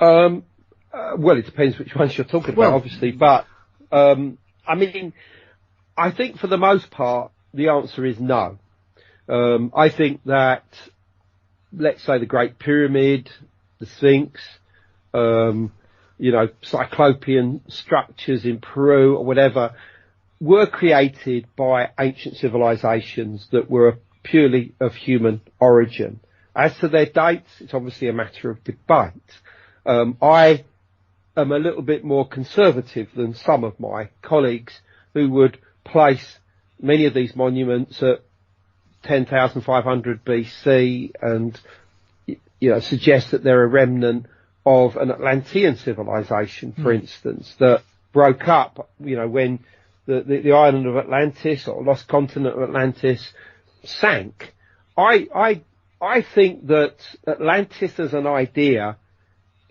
Well, it depends which ones you're talking about, obviously. But I mean, I think for the most part, the answer is no. I think that, let's say, the Great Pyramid, the Sphinx, you know, Cyclopean structures in Peru or whatever, were created by ancient civilizations that were purely of human origin. As to their dates, it's obviously a matter of debate. I am a little bit more conservative than some of my colleagues who would place many of these monuments at 10,500 BC and, you know, suggest that they're a remnant of an Atlantean civilization, for instance, that broke up, you know, when the island of Atlantis or lost continent of Atlantis sank. I think that Atlantis as an idea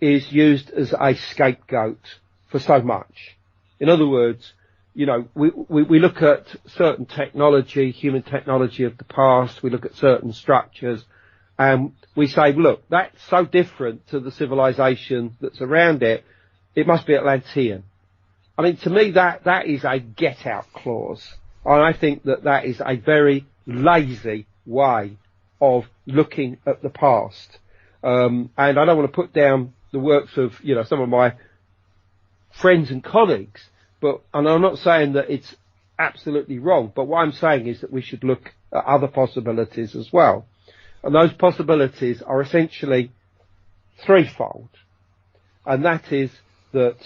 is used as a scapegoat for so much. In other words, you know, we look at certain technology, human technology of the past, we look at certain structures, and we say, look, that's so different to the civilization that's around it, it must be Atlantean. I mean, to me, that is a get-out clause. And I think that is a very lazy way of looking at the past. And I don't want to put down the works of, you know, some of my friends and colleagues, and I'm not saying that it's absolutely wrong, but what I'm saying is that we should look at other possibilities as well. And those possibilities are essentially threefold. And that is that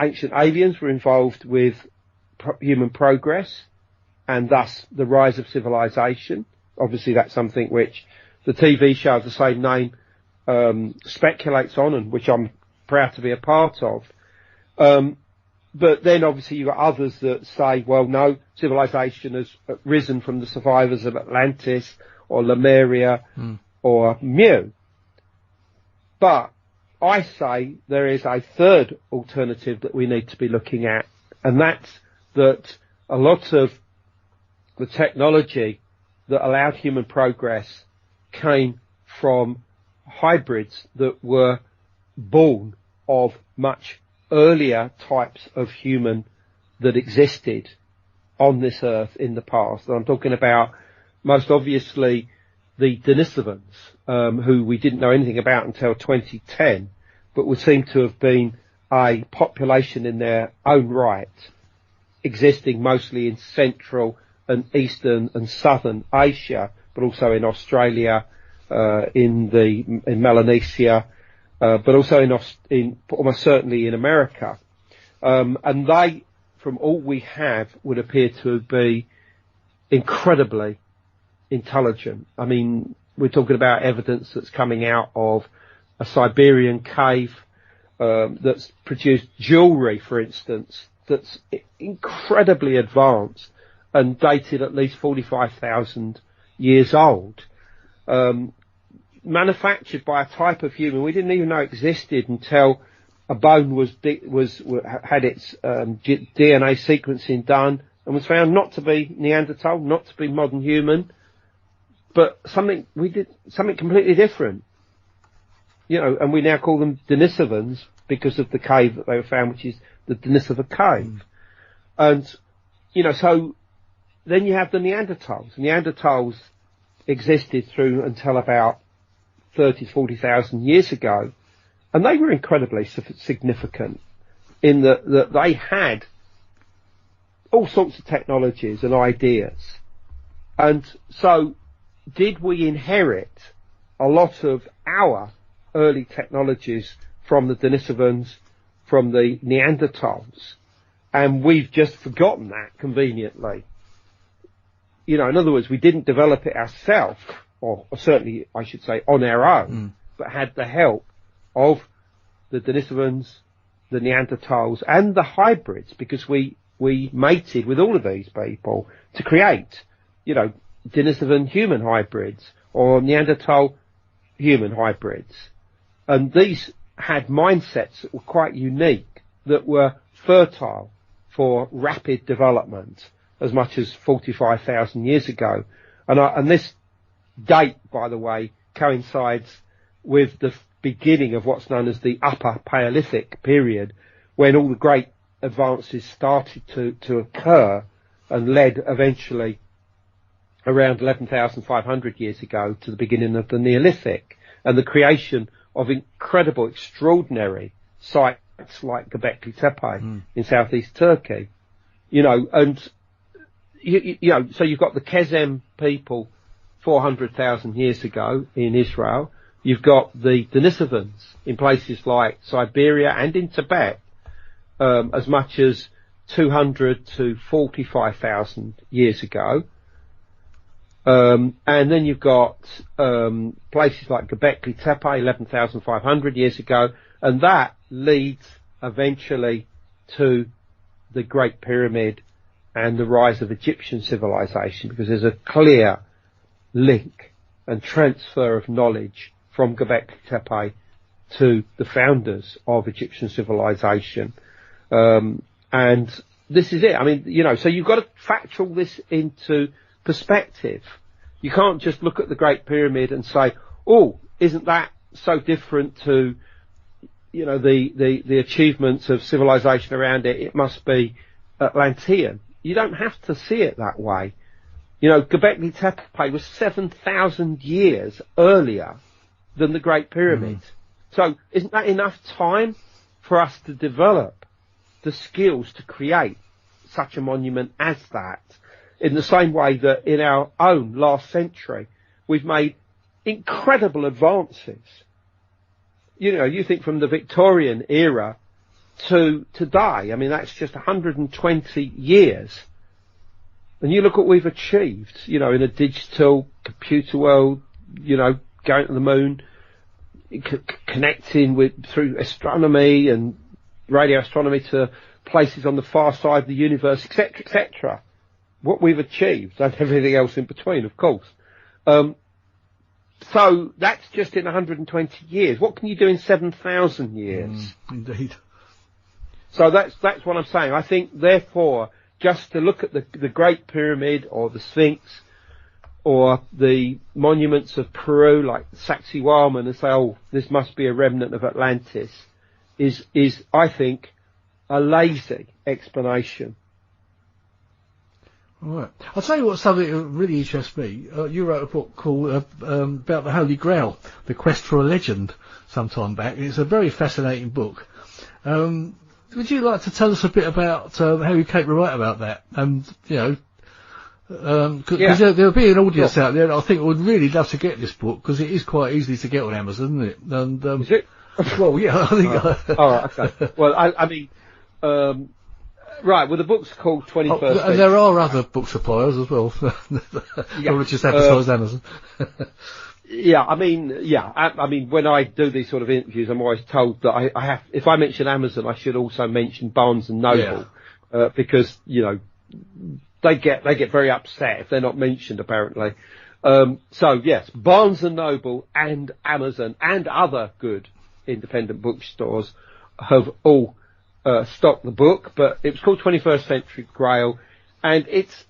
ancient aliens were involved with human progress and thus the rise of civilization. Obviously that's something which the TV show of the same name speculates on, and which I'm proud to be a part of. But then obviously you've got others that say, well, no, civilization has risen from the survivors of Atlantis or Lemuria or Mu. But I say there is a third alternative that we need to be looking at, and that's that a lot of the technology that allowed human progress came from hybrids that were born of much earlier types of human that existed on this earth in the past. And I'm talking about most obviously the Denisovans, who we didn't know anything about until 2010, but would seem to have been a population in their own right, existing mostly in Central and Eastern and Southern Asia, but also in Australia, in Melanesia, but also in almost certainly in America. And they, from all we have, would appear to be incredibly intelligent. I mean, we're talking about evidence that's coming out of a Siberian cave that's produced jewellery, for instance, that's incredibly advanced and dated at least 45,000 years old, manufactured by a type of human we didn't even know existed until a bone had its DNA sequencing done and was found not to be Neanderthal, not to be modern human, but something completely different. And we now call them Denisovans because of the cave that they were found, which is the Denisova cave. And, so then you have the Neanderthals. Neanderthals existed through until about 30, 40,000 years ago. And they were incredibly significant in that they had all sorts of technologies and ideas. And so did we inherit a lot of our early technologies from the Denisovans, from the Neanderthals? And we've just forgotten that conveniently. In other words, we didn't develop it ourselves, or certainly I should say on our own, but had the help of the Denisovans, the Neanderthals, and the hybrids, because we mated with all of these people to create, Denisovan human hybrids or Neanderthal human hybrids. And these had mindsets that were quite unique, that were fertile for rapid development as much as 45,000 years ago. And this date, by the way, coincides with the beginning of what's known as the Upper Paleolithic period, when all the great advances started to occur and led eventually around 11,500 years ago to the beginning of the Neolithic and the creation of incredible, extraordinary sites like Göbekli Tepe in southeast Turkey. And so you've got the Kezem people 400,000 years ago in Israel. You've got the Denisovans in places like Siberia and in Tibet, as much as 200 to 45,000 years ago. And then you've got places like Göbekli Tepe, 11,500 years ago, and that leads eventually to the Great Pyramid and the rise of Egyptian civilization, because there's a clear link and transfer of knowledge from Göbekli Tepe to the founders of Egyptian civilization. And this is it. I mean, so you've got to factor all this into perspective. You can't just look at the Great Pyramid and say, oh, isn't that so different to, the achievements of civilization around it? It must be Atlantean. You don't have to see it that way. Göbekli Tepe was 7,000 years earlier than the Great Pyramid. So isn't that enough time for us to develop the skills to create such a monument as that? In the same way that in our own last century, we've made incredible advances. You think from the Victorian era to today, I mean, that's just 120 years. And you look what we've achieved, in a digital computer world, going to the moon, connecting through astronomy and radio astronomy to places on the far side of the universe, etc., etc. What we've achieved and everything else in between, of course. So that's just in 120 years. What can you do in 7,000 years?
Indeed.
So that's what I'm saying. I think, therefore, just to look at the Great Pyramid or the Sphinx or the monuments of Peru like Sacsayhuaman and say, oh, this must be a remnant of Atlantis is I think, a lazy explanation.
All right. I'll tell you what, something that really interests me. You wrote a book called about the Holy Grail, The Quest for a Legend, some time back. It's a very fascinating book. Would you like to tell us a bit about how you came to write about that? And, because there'll be an audience out there that I think would really love to get this book, because it is quite easy to get on Amazon, isn't it? And,
is it?
Well, yeah, I think.
All right, okay. Well, I mean, right. Well, the book's called 21st.
And there are other book suppliers as well. Not just advertised Amazon.
I mean, when I do these sort of interviews, I'm always told that I have. If I mention Amazon, I should also mention Barnes and Noble, because they get very upset if they're not mentioned, apparently. So yes, Barnes and Noble and Amazon and other good independent bookstores have all stocked the book, but it's called 21st Century Grail, and it's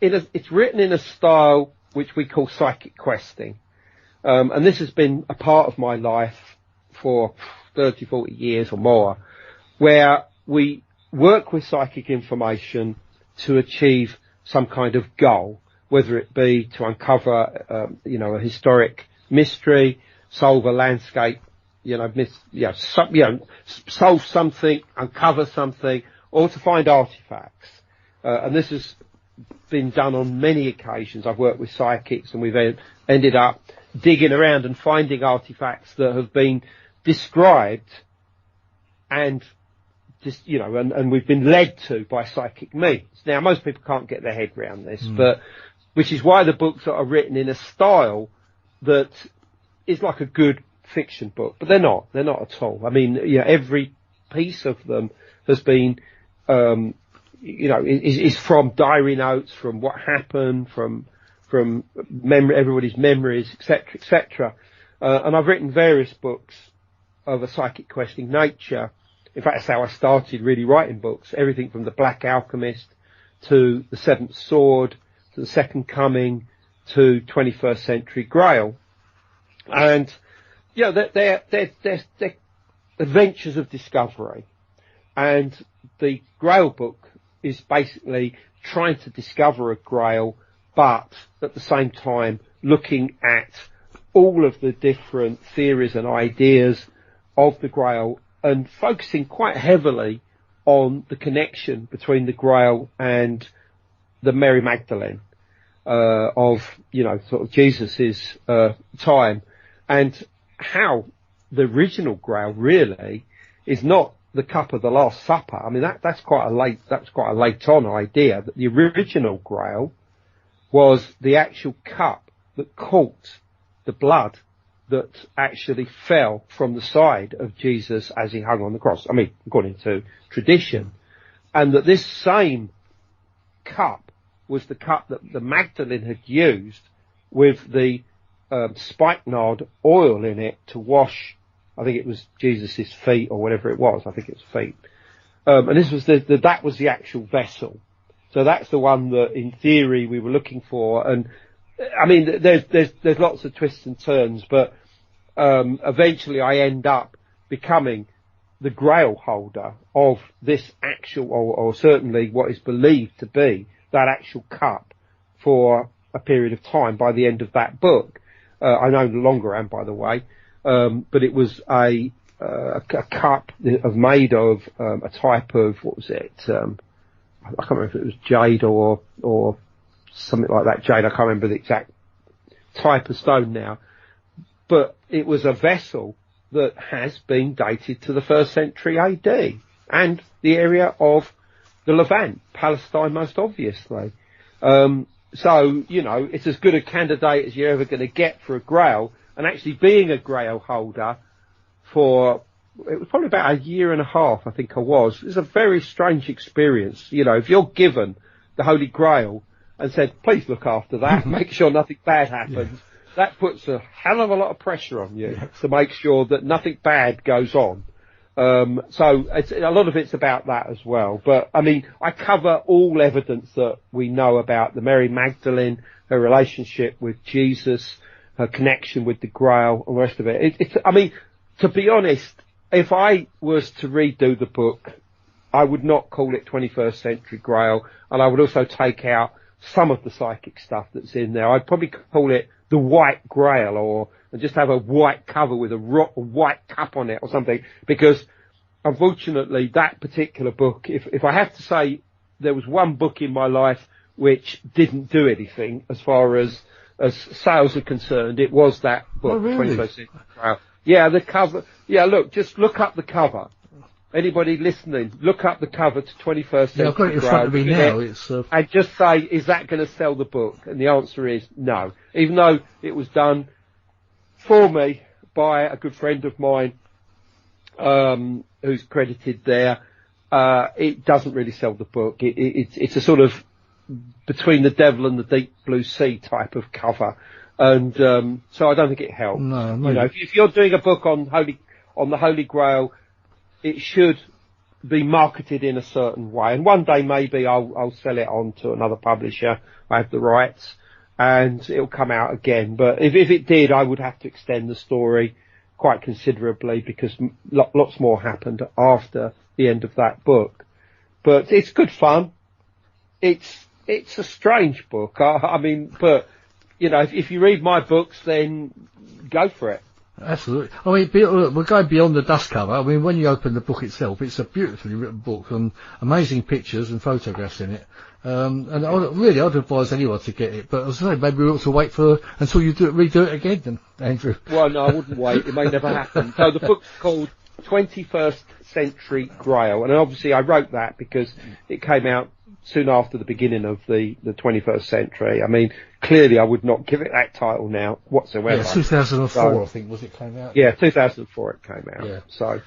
written in a style which we call psychic questing. And this has been a part of my life for 30, 40 years or more, where we work with psychic information to achieve some kind of goal, whether it be to uncover, a historic mystery, solve a landscape, solve something, uncover something, or to find artifacts. And this has been done on many occasions. I've worked with psychics, and we've ended up digging around and finding artifacts that have been described and just, and we've been led to by psychic means. Now, most people can't get their head around this, but which is why the books are written in a style that is like a good fiction book, but they're not at all. I mean, every piece of them has been, is from diary notes, from what happened, from everybody's memories, etc. And I've written various books of a psychic questing nature. In fact, that's how I started really writing books. Everything from The Black Alchemist to The Seventh Sword to The Second Coming to 21st Century Grail. And, they're adventures of discovery. And the Grail book is basically trying to discover a Grail, but at the same time looking at all of the different theories and ideas of the Grail and focusing quite heavily on the connection between the Grail and the Mary Magdalene of sort of Jesus's time, and how the original Grail really is not the cup of the Last Supper. I mean, that's quite a late on idea, that the original Grail was the actual cup that caught the blood that actually fell from the side of Jesus as he hung on the cross. I mean, according to tradition. And that this same cup was the cup that the Magdalene had used with the spikenard oil in it to wash, I think it was Jesus' feet or whatever it was. I think it was feet. And this was that was the actual vessel. So that's the one that in theory we were looking for. And I mean, there's lots of twists and turns, but eventually I end up becoming the Grail holder of this actual, or certainly what is believed to be that actual cup for a period of time by the end of that book. I no longer am, by the way, but it was a cup made of a type of, what was it? I can't remember if it was jade or something like that. Jade, I can't remember the exact type of stone now. But it was a vessel that has been dated to the 1st century AD and the area of the Levant, Palestine most obviously. So, it's as good a candidate as you're ever going to get for a Grail, and actually being a Grail holder for, it was probably about a year and a half, I think I was. It was a very strange experience. If you're given the Holy Grail and said, please look after that, make sure nothing bad happens, that puts a hell of a lot of pressure on you to make sure that nothing bad goes on. So a lot of it's about that as well. But I mean, I cover all evidence that we know about the Mary Magdalene, her relationship with Jesus, her connection with the Grail, and the rest of it. I mean, to be honest, if I was to redo the book, I would not call it 21st Century Grail, and I would also take out some of the psychic stuff that's in there. I'd probably call it the White Grail, and just have a white cover with a white cup on it or something, because unfortunately that particular book, if I have to say there was one book in my life which didn't do anything as far as sales are concerned, it was that book.
Oh, really?
21st Century Grail. Yeah, the cover. Yeah, just look up the cover. Anybody listening, look up the cover to 21st Century Grail.
I've got it in front of me now.
And just say, is that going to sell the book? And the answer is no. Even though it was done for me by a good friend of mine, who's credited there, it doesn't really sell the book. It's a sort of between the devil and the deep blue sea type of cover. And, so I don't think it helped.
No,
you know, if you're doing a book on the Holy Grail, it should be marketed in a certain way. And one day maybe I'll sell it on to another publisher. I have the rights and it'll come out again. But if it did, I would have to extend the story quite considerably because lots more happened after the end of that book. But it's good fun. It's a strange book. I mean, but you know, if you read my books, then go for it.
Absolutely. I mean, we're going beyond the dust cover. I mean, when you open the book itself, it's a beautifully written book and amazing pictures and photographs in it. And I'd advise anyone to get it. But as I say, maybe we ought to wait until you redo it again then, Andrew.
Well, no, I wouldn't wait. It may never happen. So the book's called 21st Century Grail. And obviously I wrote that because it came out soon after the beginning of the 21st century. I mean, clearly I would not give it that title now whatsoever.
Yeah, 2004 I think it came out.
Yeah, 2004 it came out.
Yeah.
So.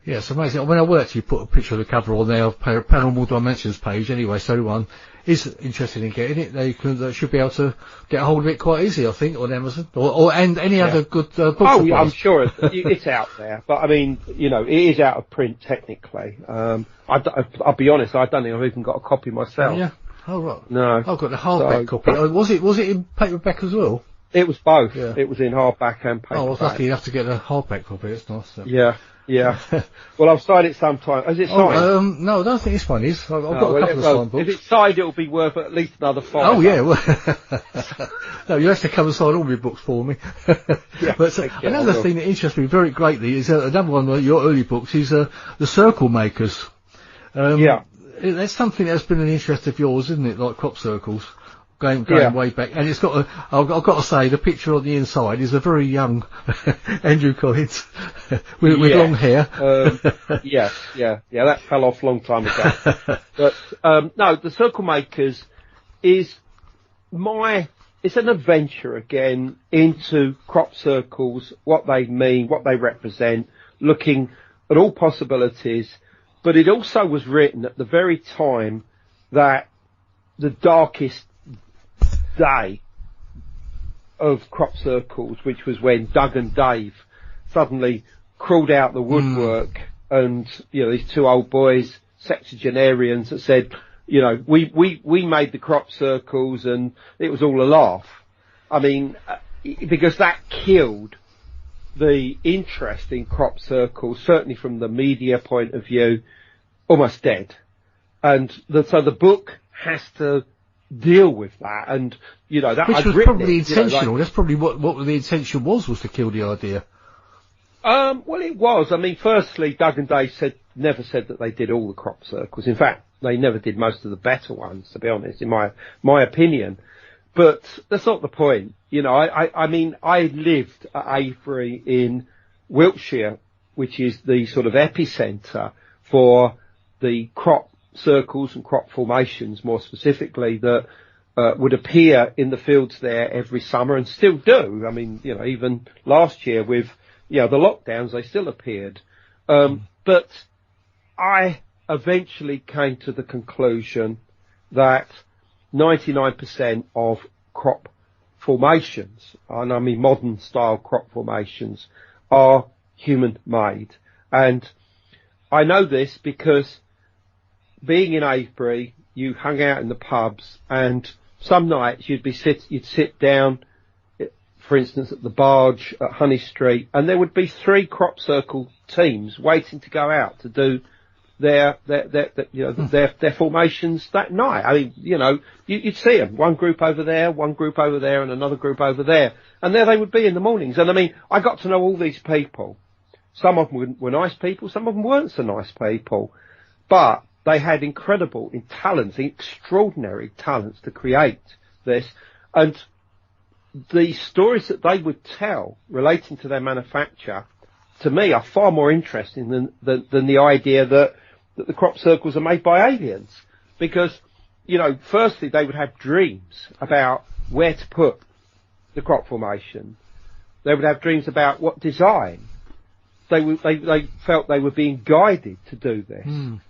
Yeah, it's amazing. I mean, I will actually put a picture of the cover on their Paranormal Dimensions page anyway, so anyone is interested in getting it, they should be able to get a hold of it quite easily, I think, on Amazon, and any other good book supplies.
I'm sure it's out there, but I mean, you know, it is out of print technically. I'll be honest, I don't think I've even got a copy myself.
Oh, yeah? Oh, right.
No.
I've got the hardback copy. Was it in paperback as well?
It was both.
Yeah.
It was in hardback and paperback.
Oh, I was lucky enough to get a hardback copy. It's nice.
Yeah. Yeah. Well, I've signed it sometime. Is it signed?
No, I don't think this one is. I've got a couple of signed books.
If it's signed, it'll be worth at least another £5.
Oh, yeah. Well, no, you have to come and sign all my books for me.
Yeah,
but another thing that interests me very greatly is another one of your early books is the Circle Makers.
Yeah.
That's something that's been an interest of yours, isn't it? Like crop circles. Going way back, and it's got I've got to say, the picture on the inside is a very young Andrew Collins with long hair.
Yeah, that fell off a long time ago. But no, the Circle Makers is it's an adventure again into crop circles, what they mean, what they represent, looking at all possibilities. But it also was written at the very time that the darkest day of crop circles, which was when Doug and Dave suddenly crawled out the woodwork and, you know, these two old boys, sexagenarians, that said, you know, we made the crop circles and it was all a laugh. I mean, because that killed the interest in crop circles, certainly from the media point of view, almost dead. And so the book has to deal with that, and you know that
which was probably intentional. You know, that's probably what the intention was to kill the idea.
Well, it was. I mean, firstly, Doug and Dave never said that they did all the crop circles. In fact, they never did most of the better ones, to be honest, in my opinion. But that's not the point. You know, I mean, I lived at Avebury in Wiltshire, which is the sort of epicentre for the crop circles and crop formations, more specifically, that would appear in the fields there every summer and still do. I mean, you know, even last year with, you know, the lockdowns, they still appeared. But I eventually came to the conclusion that 99% of crop formations, and I mean modern style crop formations, are human made. And I know this because being in Avebury, you hung out in the pubs, and some nights you'd sit down, for instance, at the Barge at Honey Street, and there would be 3 crop circle teams waiting to go out to do their formations that night. I mean, you know, you'd see them, one group over there, and another group over there, and there they would be in the mornings. And I mean, I got to know all these people. Some of them were nice people, some of them weren't so nice people, but they had incredible talents, extraordinary talents to create this. And the stories that they would tell relating to their manufacture, to me, are far more interesting than the idea that the crop circles are made by aliens. Because, you know, firstly, they would have dreams about where to put the crop formation. They would have dreams about what design. they felt they were being guided to do this.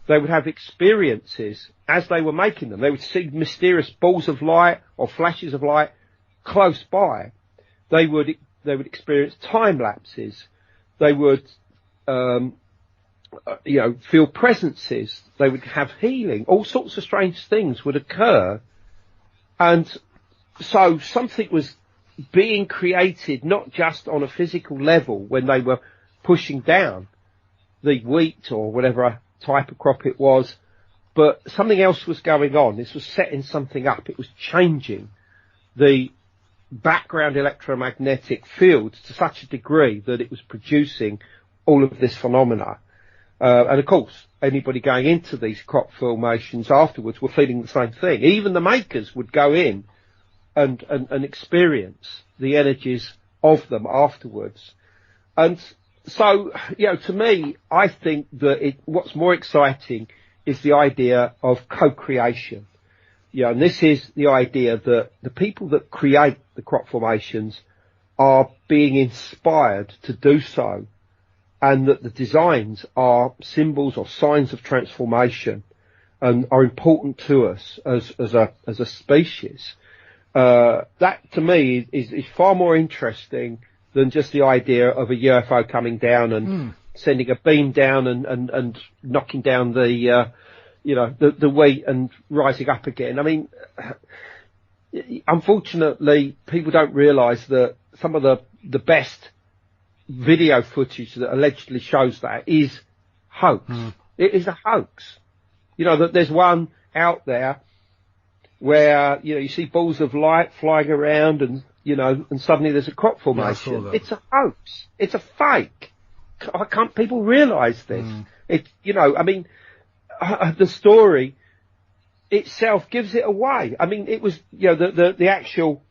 They would have experiences as they were making them. They would see mysterious balls of light or flashes of light close by. They would experience time lapses. They would, feel presences. They would have healing. All sorts of strange things would occur. And so something was being created, not just on a physical level when they were pushing down the wheat or whatever type of crop it was, but something else was going on. This was setting something up. It was changing the background electromagnetic fields to such a degree that it was producing all of this phenomena. And of course, anybody going into these crop formations afterwards were feeling the same thing. Even the makers would go in and experience the energies of them afterwards. And so, to me, I think that what's more exciting is the idea of co-creation. And this is the idea that the people that create the crop formations are being inspired to do so, and that the designs are symbols or signs of transformation and are important to us as a species. That to me is far more interesting than just the idea of a UFO coming down and sending a beam down and knocking down the wheat and rising up again. I mean, unfortunately, people don't realise that some of the best video footage that allegedly shows that is hoax. It is a hoax. That there's one out there where, you see balls of light flying around and suddenly there's a crop formation. It's a hoax. It's a fake. Can't people realise this? The story itself gives it away. I mean, it was, the actual,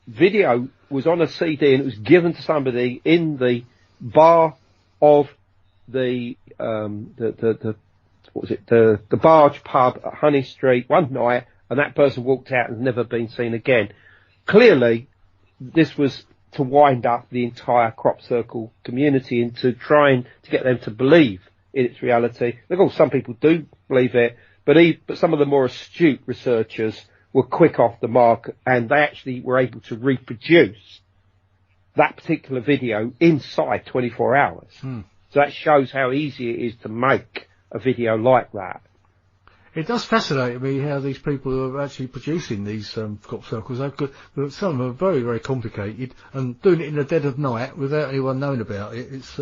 video was on a CD and it was given to somebody in the bar of the Barge pub at Honey Street one night, and that person walked out and has never been seen again. Clearly, this was to wind up the entire crop circle community into trying to get them to believe in its reality. Of course, some people do believe it, but some of the more astute researchers were quick off the mark, and they actually were able to reproduce that particular video inside 24 hours. So that shows how easy it is to make a video like that.
It does fascinate me how these people are actually producing these crop circles. Some of them are very, very complicated, and doing it in the dead of night without anyone knowing about it, it's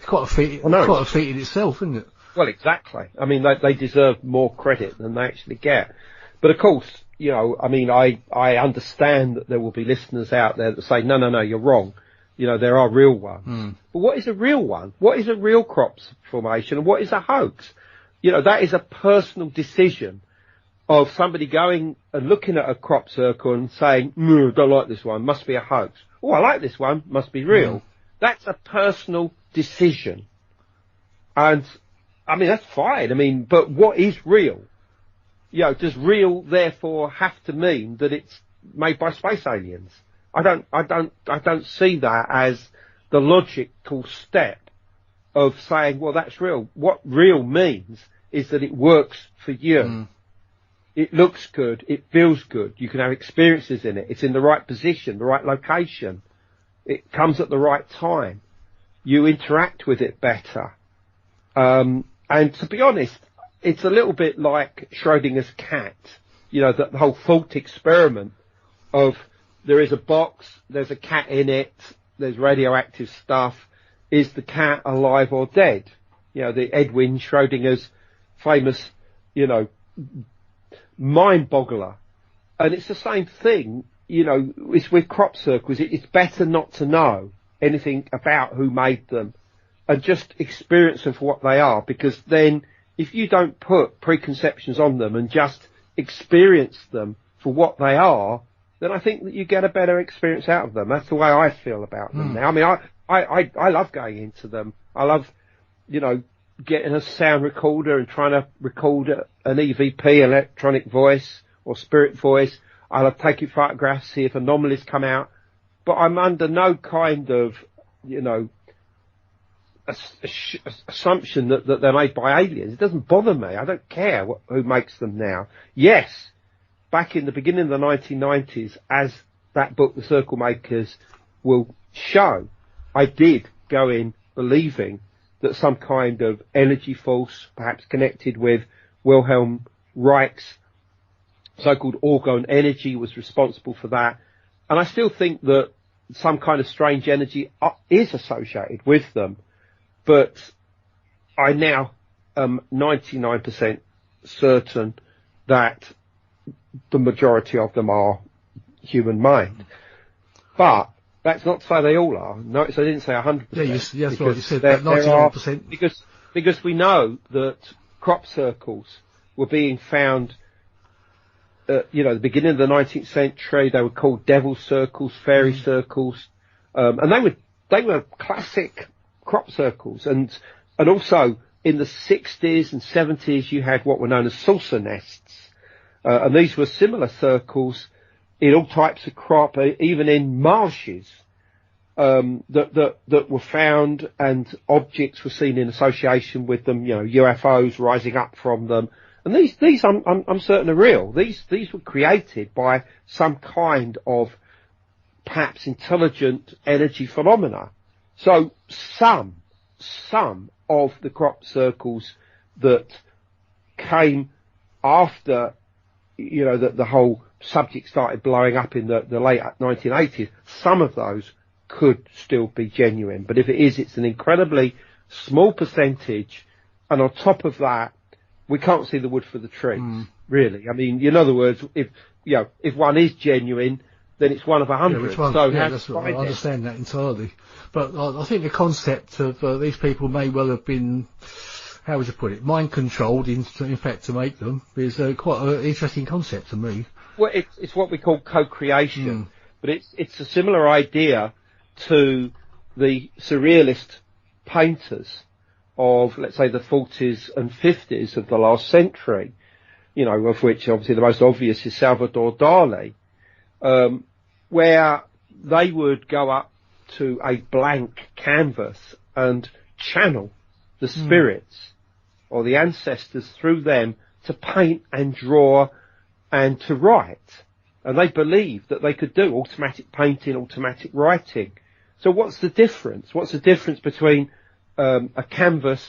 quite a feat. Quite a feat in itself, isn't it?
Well, exactly. I mean, they deserve more credit than they actually get. But of course, I understand that there will be listeners out there that say, no, you're wrong. There are real ones. But what is a real one? What is a real crop formation, and what is a hoax? That is a personal decision of somebody going and looking at a crop circle and saying, don't like this one, must be a hoax. Oh, I like this one, must be real. That's a personal decision. And, that's fine. But what is real? Does real therefore have to mean that it's made by space aliens? I don't see that as the logical step of saying, well, that's real. What real means is that it works for you. It looks good. It feels good. You can have experiences in it. It's in the right position, the right location. It comes at the right time. You interact with it better. And to be honest, it's a little bit like Schrodinger's cat. The whole thought experiment of there is a box, there's a cat in it, there's radioactive stuff. Is the cat alive or dead? The Edwin Schrodinger's famous, mind boggler. And it's the same thing, it's with crop circles. It's better not to know anything about who made them and just experience them for what they are, because then if you don't put preconceptions on them and just experience them for what they are, then I think that you get a better experience out of them. That's the way I feel about them now. I love going into them. I love, getting a sound recorder and trying to record an EVP, electronic voice or spirit voice. I love taking photographs, see if anomalies come out. But I'm under no kind of, assumption that they're made by aliens. It doesn't bother me. I don't care who makes them now. Yes, back in the beginning of the 1990s, as that book, The Circle Makers, will show, I did go in believing that some kind of energy force, perhaps connected with Wilhelm Reich's so-called orgone energy, was responsible for that. And I still think that some kind of strange energy is associated with them. But I now am 99% certain that the majority of them are human made. But that's not to say they all are. Notice I didn't say 100%.
Yeah, that's right. You said that 99%.
Because we know that crop circles were being found, the beginning of the 19th century. They were called devil circles, fairy circles, and they were classic crop circles. And also in the 60s and 70s, you had what were known as saucer nests, and these were similar circles in all types of crop, even in marshes, that were found, and objects were seen in association with them, UFOs rising up from them. And these I'm certain are real. These were created by some kind of perhaps intelligent energy phenomena. So some of the crop circles that came after, the whole subject started blowing up in the late 1980s, some of those could still be genuine. But if it is, it's an incredibly small percentage. And on top of that, we can't see the wood for the trees, really. I mean, in other words, if one is genuine, then it's one of 100.
Yeah, which one?
So
yeah, that's right. I understand that entirely. But I think the concept of these people may well have been, how would you put it, mind controlled in fact to make them is quite an interesting concept to me.
Well, it's what we call co-creation, but it's a similar idea to the surrealist painters of, let's say, the 40s and 50s of the last century, of which obviously the most obvious is Salvador Dali, where they would go up to a blank canvas and channel the spirits or the ancestors through them to paint and draw and to write. And they believed that they could do automatic painting, automatic writing. So what's the difference? What's the difference between a canvas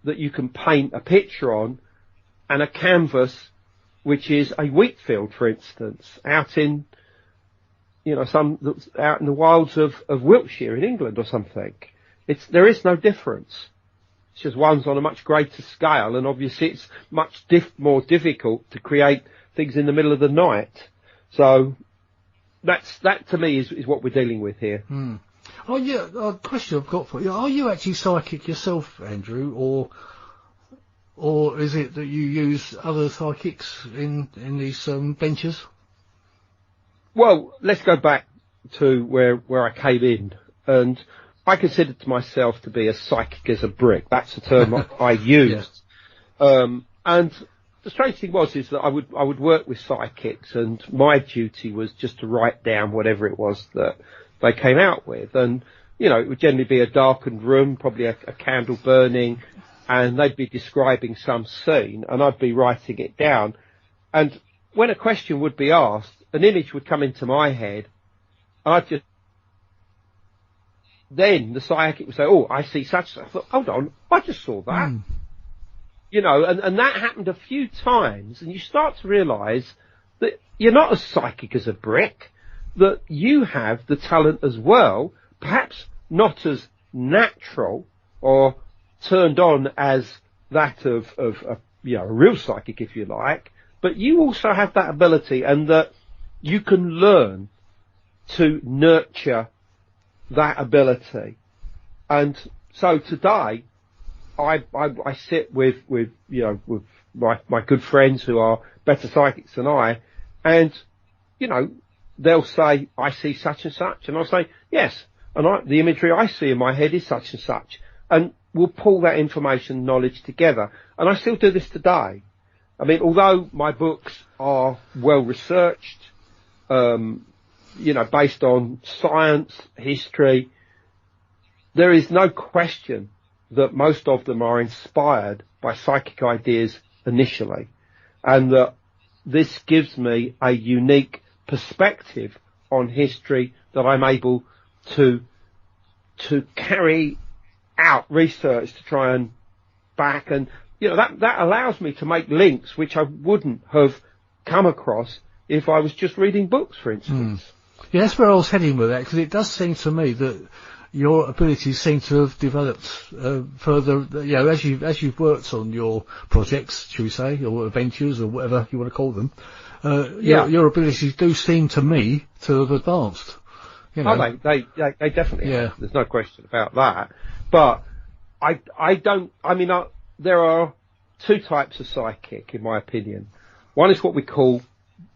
that you can paint a picture on and a canvas which is a wheat field, for instance, out in, out in the wilds of Wiltshire in England or something? There is no difference. It's just one's on a much greater scale, and obviously it's much more difficult to create things in the middle of the night. So that to me is what we're dealing with here.
Oh yeah, a question I've got for you. Are you actually psychic yourself, Andrew, or is it that you use other psychics in these ventures?
Well, let's go back to where I came in, and I considered myself to be as psychic as a brick. That's the term I used. Yeah. And the strange thing is that I would work with psychics, and my duty was just to write down whatever it was that they came out with. And, it would generally be a darkened room, probably a candle burning, and they'd be describing some scene, and I'd be writing it down. And when a question would be asked, an image would come into my head, and then the psychic would say, "Oh, I see such." I thought, hold on, I just saw that. And that happened a few times, and you start to realise that you're not as psychic as a brick, that you have the talent as well, perhaps not as natural or turned on as that of a real psychic, if you like, but you also have that ability, and that you can learn to nurture that ability. And so today, I sit with my good friends who are better psychics than I, and they'll say, "I see such and such," and I'll say, "Yes," and the imagery I see in my head is such and such, and we'll pull that information, knowledge together. And I still do this today. I mean, although my books are well researched, based on science, history, there is no question that most of them are inspired by psychic ideas initially, and that this gives me a unique perspective on history that I'm able to carry out research to try and back, and that allows me to make links which I wouldn't have come across if I was just reading books, for instance.
Yeah, that's where I was heading with that, because it does seem to me that your abilities seem to have developed further, as you've worked on your projects, shall we say, or adventures, or whatever you want to call them. Your abilities do seem to me to have advanced.
Oh, they definitely have. There's no question about that. But there are two types of psychic, in my opinion. One is what we call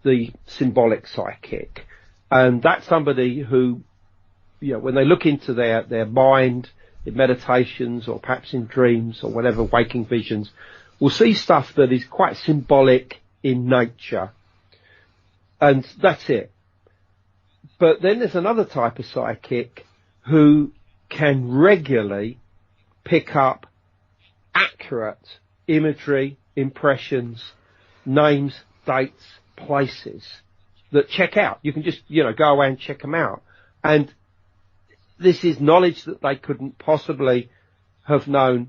the symbolic psychic. And that's somebody who, when they look into their mind in meditations or perhaps in dreams or whatever, waking visions, will see stuff that is quite symbolic in nature. And that's it. But then there's another type of psychic who can regularly pick up accurate imagery, impressions, names, dates, places that check out. You can just, go away and check them out. And this is knowledge that they couldn't possibly have known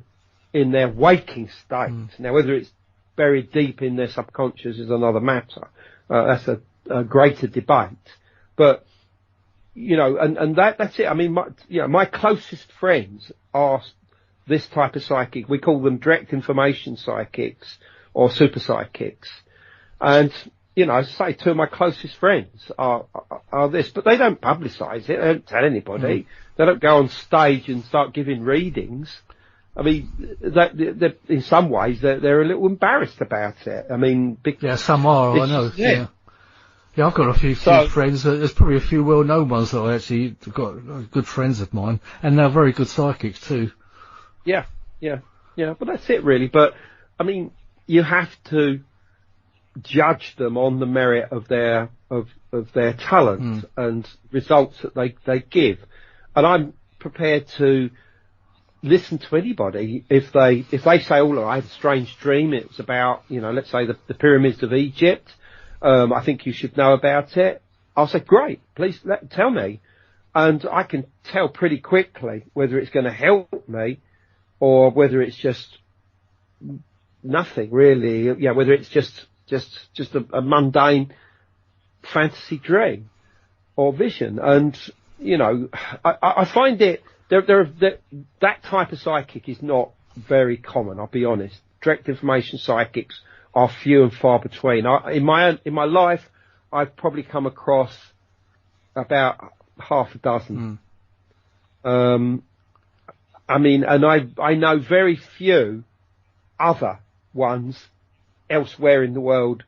in their waking state. Now, whether it's buried deep in their subconscious is another matter. That's a greater debate. But, and that's it. I mean, my closest friends are this type of psychic. We call them direct information psychics or super psychics. And, say two of my closest friends are this, but they don't publicise it. They don't tell anybody. They don't go on stage and start giving readings. I mean, in some ways, they're a little embarrassed about it. I mean,
some are, I know. Yeah, I've got a few friends. There's probably a few well-known ones that I actually got good friends of mine, and they're very good psychics too.
Yeah. But that's it, really. But I mean, you have to judge them on the merit of their talent and results that they give. And I'm prepared to listen to anybody if they say, "Oh, look, I had a strange dream. It was about, let's say the pyramids of Egypt. I think you should know about it." I'll say, "Great, please tell me," and I can tell pretty quickly whether it's going to help me or whether it's just nothing really. Whether it's just a mundane fantasy dream or vision. And I find it that type of psychic is not very common. I'll be honest. Direct information psychics are few and far between. In my life, I've probably come across about half a dozen. I mean, and I know very few other ones elsewhere in the world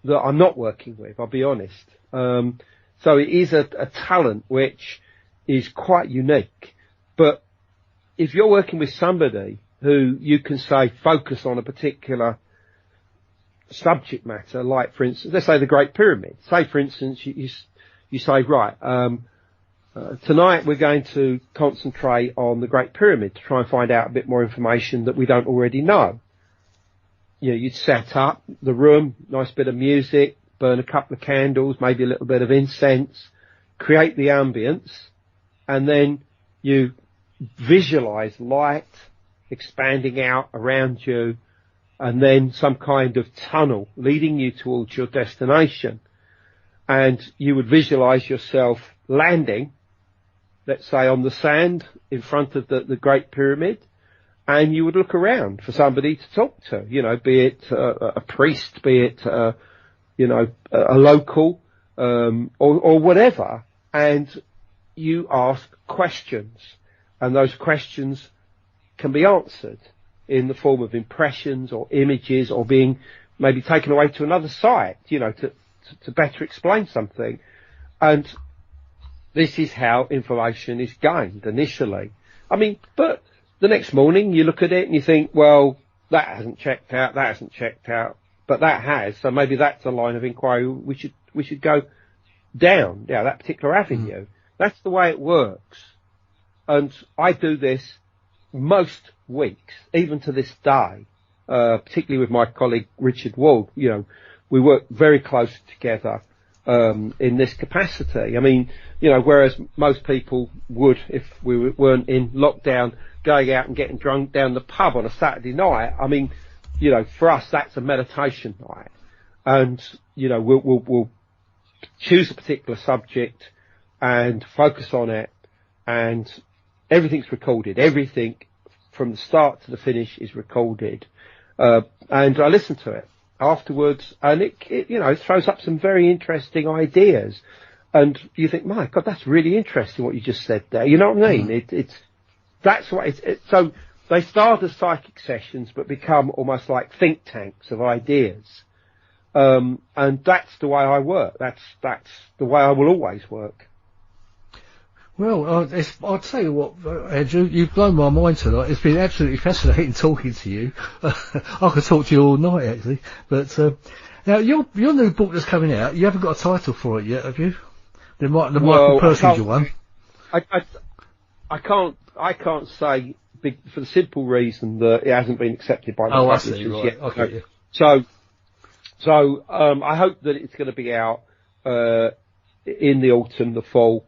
that I'm not working with, I'll be honest. So it is a talent which is quite unique. But if you're working with somebody who you can say focus on a particular subject matter, like for instance, let's say the Great Pyramid. Say for instance, you say, right, tonight we're going to concentrate on the Great Pyramid to try and find out a bit more information that we don't already know. You'd set up the room, nice bit of music, burn a couple of candles, maybe a little bit of incense, create the ambience, and then you visualize light expanding out around you, and then some kind of tunnel leading you towards your destination. And you would visualize yourself landing, let's say on the sand in front of the Great Pyramid, and you would look around for somebody to talk to, be it a priest, be it, a local, or whatever. And you ask questions, and those questions can be answered in the form of impressions or images or being maybe taken away to another site, to better explain something. And this is how information is gained initially. I mean, but the next morning you look at it and you think, well, that hasn't checked out, but that has, so maybe that's a line of inquiry we should go down, that particular avenue. That's the way it works. And I do this most weeks, even to this day, particularly with my colleague Richard Wald. You know, we work very close together in this capacity. I mean, you know, whereas most people would, if we weren't in lockdown, going out and getting drunk down the pub on a Saturday night. I mean, you know, for us, that's a meditation night. And, you know, we'll choose a particular subject and focus on it, and everything's recorded. Everything from the start to the finish is recorded. And I listen to it afterwards, and it you know, it throws up some very interesting ideas. And you think, my God, that's really interesting what you just said there. You know what I mean? That's what so they start as psychic sessions, but become almost like think tanks of ideas. And that's the way I work. That's the way I will always work.
Well, I'll tell you what, Andrew, you've blown my mind tonight. It's been absolutely fascinating talking to you. I could talk to you all night, actually. But now, your new book that's coming out, you haven't got a title for it yet, have you? The Michael Persinger one.
I can't say for the simple reason that it hasn't been accepted by the publishers yet.
Okay, yeah.
So I hope that it's going to be out in the autumn, the fall.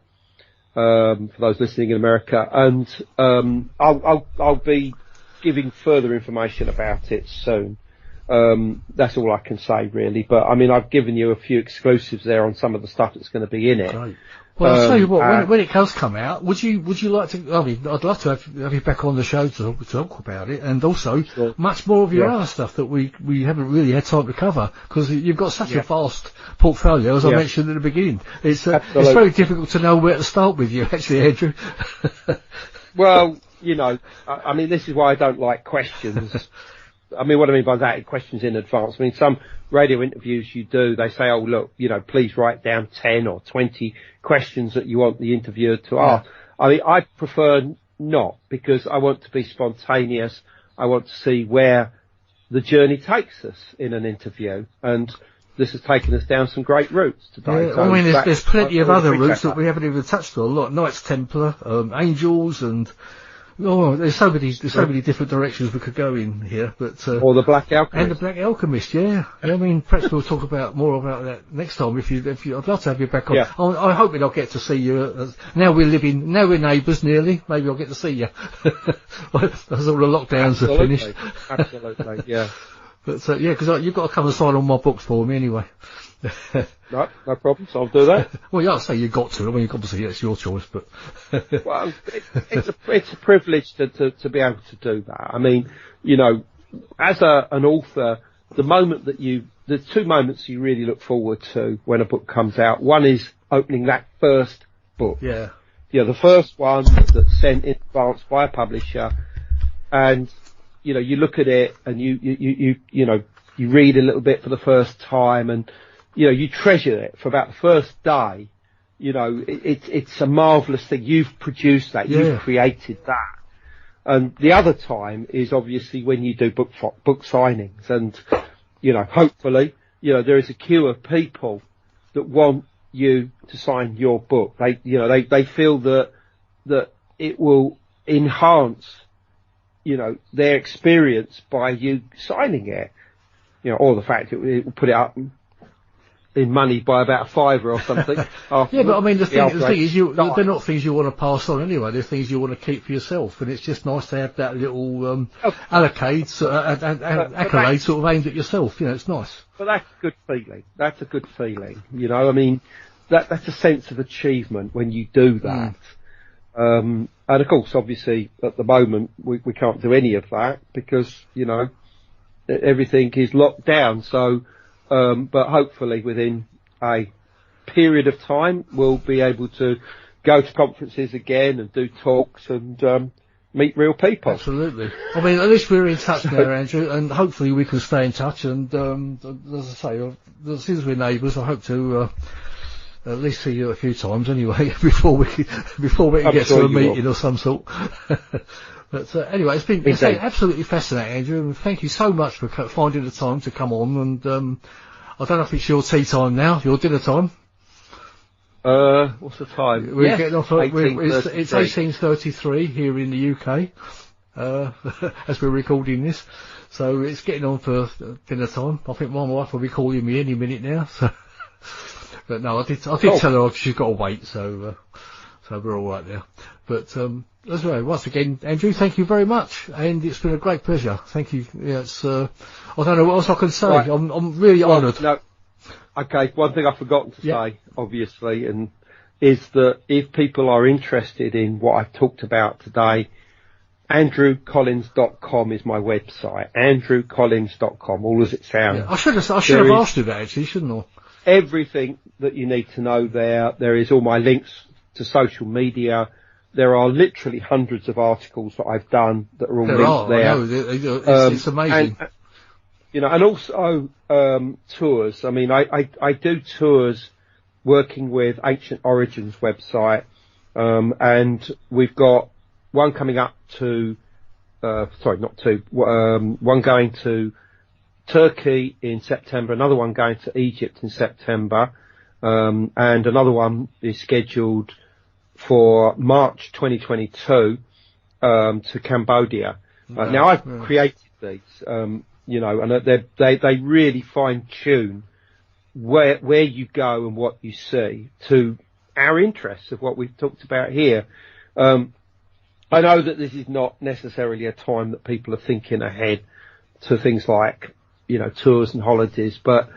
For those listening in America, and I'll be giving further information about it soon. That's all I can say, really. But I mean, I've given you a few exclusives there on some of the stuff that's going to be in it.
Right. Well, I'll tell you what, when it does come out, would you like to, I mean, I'd love to have you back on the show to talk about it, and also much more of your other stuff that we haven't really had time to cover, because you've got such a vast portfolio, as I mentioned at the beginning. It's very difficult to know where to start with you, actually, Andrew.
Well, you know, I mean, this is why I don't like questions. I mean, what I mean by that, questions in advance. I mean, some radio interviews you do, they say, oh, look, you know, please write down 10 or 20 questions that you want the interviewer to ask. I mean, I prefer not, because I want to be spontaneous. I want to see where the journey takes us in an interview. And this has taken us down some great routes today.
Yeah, so I mean, there's plenty of other routes that we haven't even touched on. A lot, Knights Templar, angels, and there's so many different directions we could go in here. But
or the Black Alchemist.
And the Black Alchemist, yeah. I mean, perhaps we'll talk more about that next time. If you, I'd love to have you back on. Yeah. I hope I'll get to see you. Now we're neighbours nearly. Maybe I'll get to see you. As all the lockdowns are finished.
Absolutely, yeah.
But yeah, because you've got to come and sign all my books for me anyway.
No problems. I'll do that.
Well, you don't say you got to. I mean, obviously it's your choice, but
well, it's a privilege to be able to do that. I mean, you know, as an author, the two moments you really look forward to when a book comes out. One is opening that first book.
Yeah.
You know, the first one that's sent in advance by a publisher, and you know, you look at it and you know, you read a little bit for the first time, and you know, you treasure it for about the first day. You know, it's a marvellous thing. You've produced that. Yeah. You've created that. And the other time is obviously when you do book signings, and you know, hopefully, you know, there is a queue of people that want you to sign your book. They feel that it will enhance, you know, their experience by you signing it. You know, or the fact it will put it up in money by about $5 or something.
Yeah, but I mean, the thing is, they're not things you want to pass on anyway. They're things you want to keep for yourself, and it's just nice to have that little accolade sort of aimed at yourself. You know, it's nice.
But that's a good feeling. That's a good feeling. You know, I mean, that's a sense of achievement when you do that. And of course, obviously, at the moment, we can't do any of that because, you know, everything is locked down. So, but hopefully within a period of time, we'll be able to go to conferences again and do talks and meet real people.
Absolutely. I mean, at least we're in touch now, Andrew, and hopefully we can stay in touch. And as I say, as soon as we're neighbours, I hope to at least see you a few times anyway before we can get to a meeting of some sort. But anyway, it's been absolutely fascinating, Andrew, and thank you so much for finding the time to come on. And I don't know if it's your tea time now, your dinner time.
What's the time?
We're getting off. It's
18:33.
18:33 here in the UK, as we're recording this. So it's getting on for dinner time. I think my wife will be calling me any minute now. So, but no, I did tell her she's got to wait. So we're all right there. But as well, once again, Andrew, thank you very much, and it's been a great pleasure. Thank you. Yeah, it's. I don't know what else I can say. Right. I'm really honoured.
No. Okay, one thing I've forgotten to say, obviously, and is that if people are interested in what I've talked about today, andrewcollins.com is my website. andrewcollins.com, all as it sounds.
Yeah, I should have asked you that actually, shouldn't I?
Everything that you need to know there. There is all my links to social media. There are literally hundreds of articles that I've done that are all linked there.
I know, it's amazing.
And also tours. I mean, I do tours working with Ancient Origins website, and we've got one coming up to, one going to Turkey in September, another one going to Egypt in September, and another one is scheduled for March 2022 to Cambodia. Now I've created these, and they really fine tune where you go and what you see to our interests of what we've talked about here. I know that this is not necessarily a time that people are thinking ahead to things like, tours and holidays, but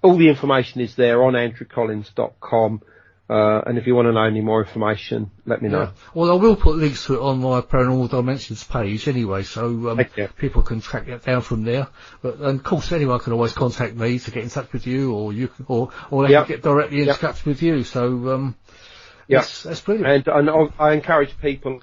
all the information is there on andrewcollins.com. And if you want to know any more information, let me know.
Yeah. Well, I will put links to it on my Paranormal Dimensions page anyway, so people can track that down from there. But and of course, anyone can always contact me to get in touch with you, or they can get directly in touch with you. So that's brilliant.
And I encourage people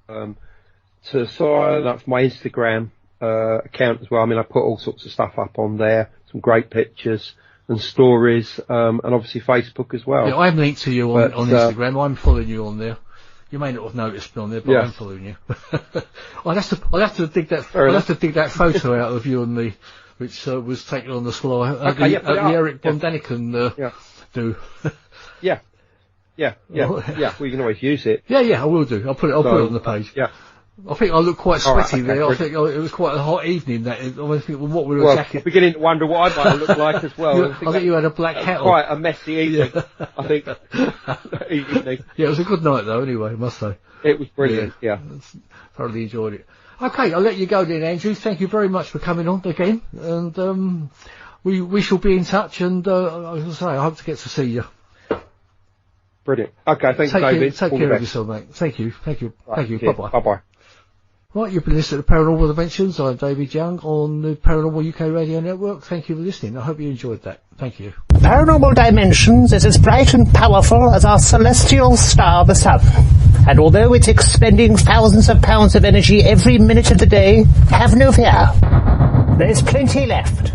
to sign up for my Instagram account as well. I mean, I put all sorts of stuff up on there, some great pictures and stories, and obviously Facebook as well.
Yeah, I'm linked to you on Instagram. I'm following you on there. You may not have noticed me on there, but I'm following you. I'll have to dig that photo out of you and me, which was taken on the fly at the Eric von Daniken do.
Yeah. Well, you can always use it.
Yeah, I will do. I'll put it on the page. Yeah. I think I look quite sweaty there. I think it was quite a hot evening. I think what we were jacket.
I'm beginning to wonder what I might have looked like as well.
I think you had a black hat on.
Quite a messy evening, I think. Evening.
Yeah, it was a good night though. Anyway, I must say
it was brilliant. Yeah,
thoroughly enjoyed it. Okay, I'll let you go then, Andrew. Thank you very much for coming on again, and we shall be in touch. And as I say, I hope to get to see you.
Brilliant. Okay, thanks, David.
Take care of yourself, mate. Thank you.
Right,
Bye-bye.
Bye-bye.
Right, you've been listening to Paranormal Dimensions. I'm David Young on the Paranormal UK Radio Network. Thank you for listening. I hope you enjoyed that. Thank you.
Paranormal Dimensions is as bright and powerful as our celestial star, the sun. And although it's expending thousands of pounds of energy every minute of the day, have no fear. There's plenty left.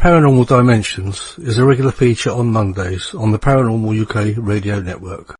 Paranormal Dimensions is a regular feature on Mondays on the Paranormal UK Radio Network.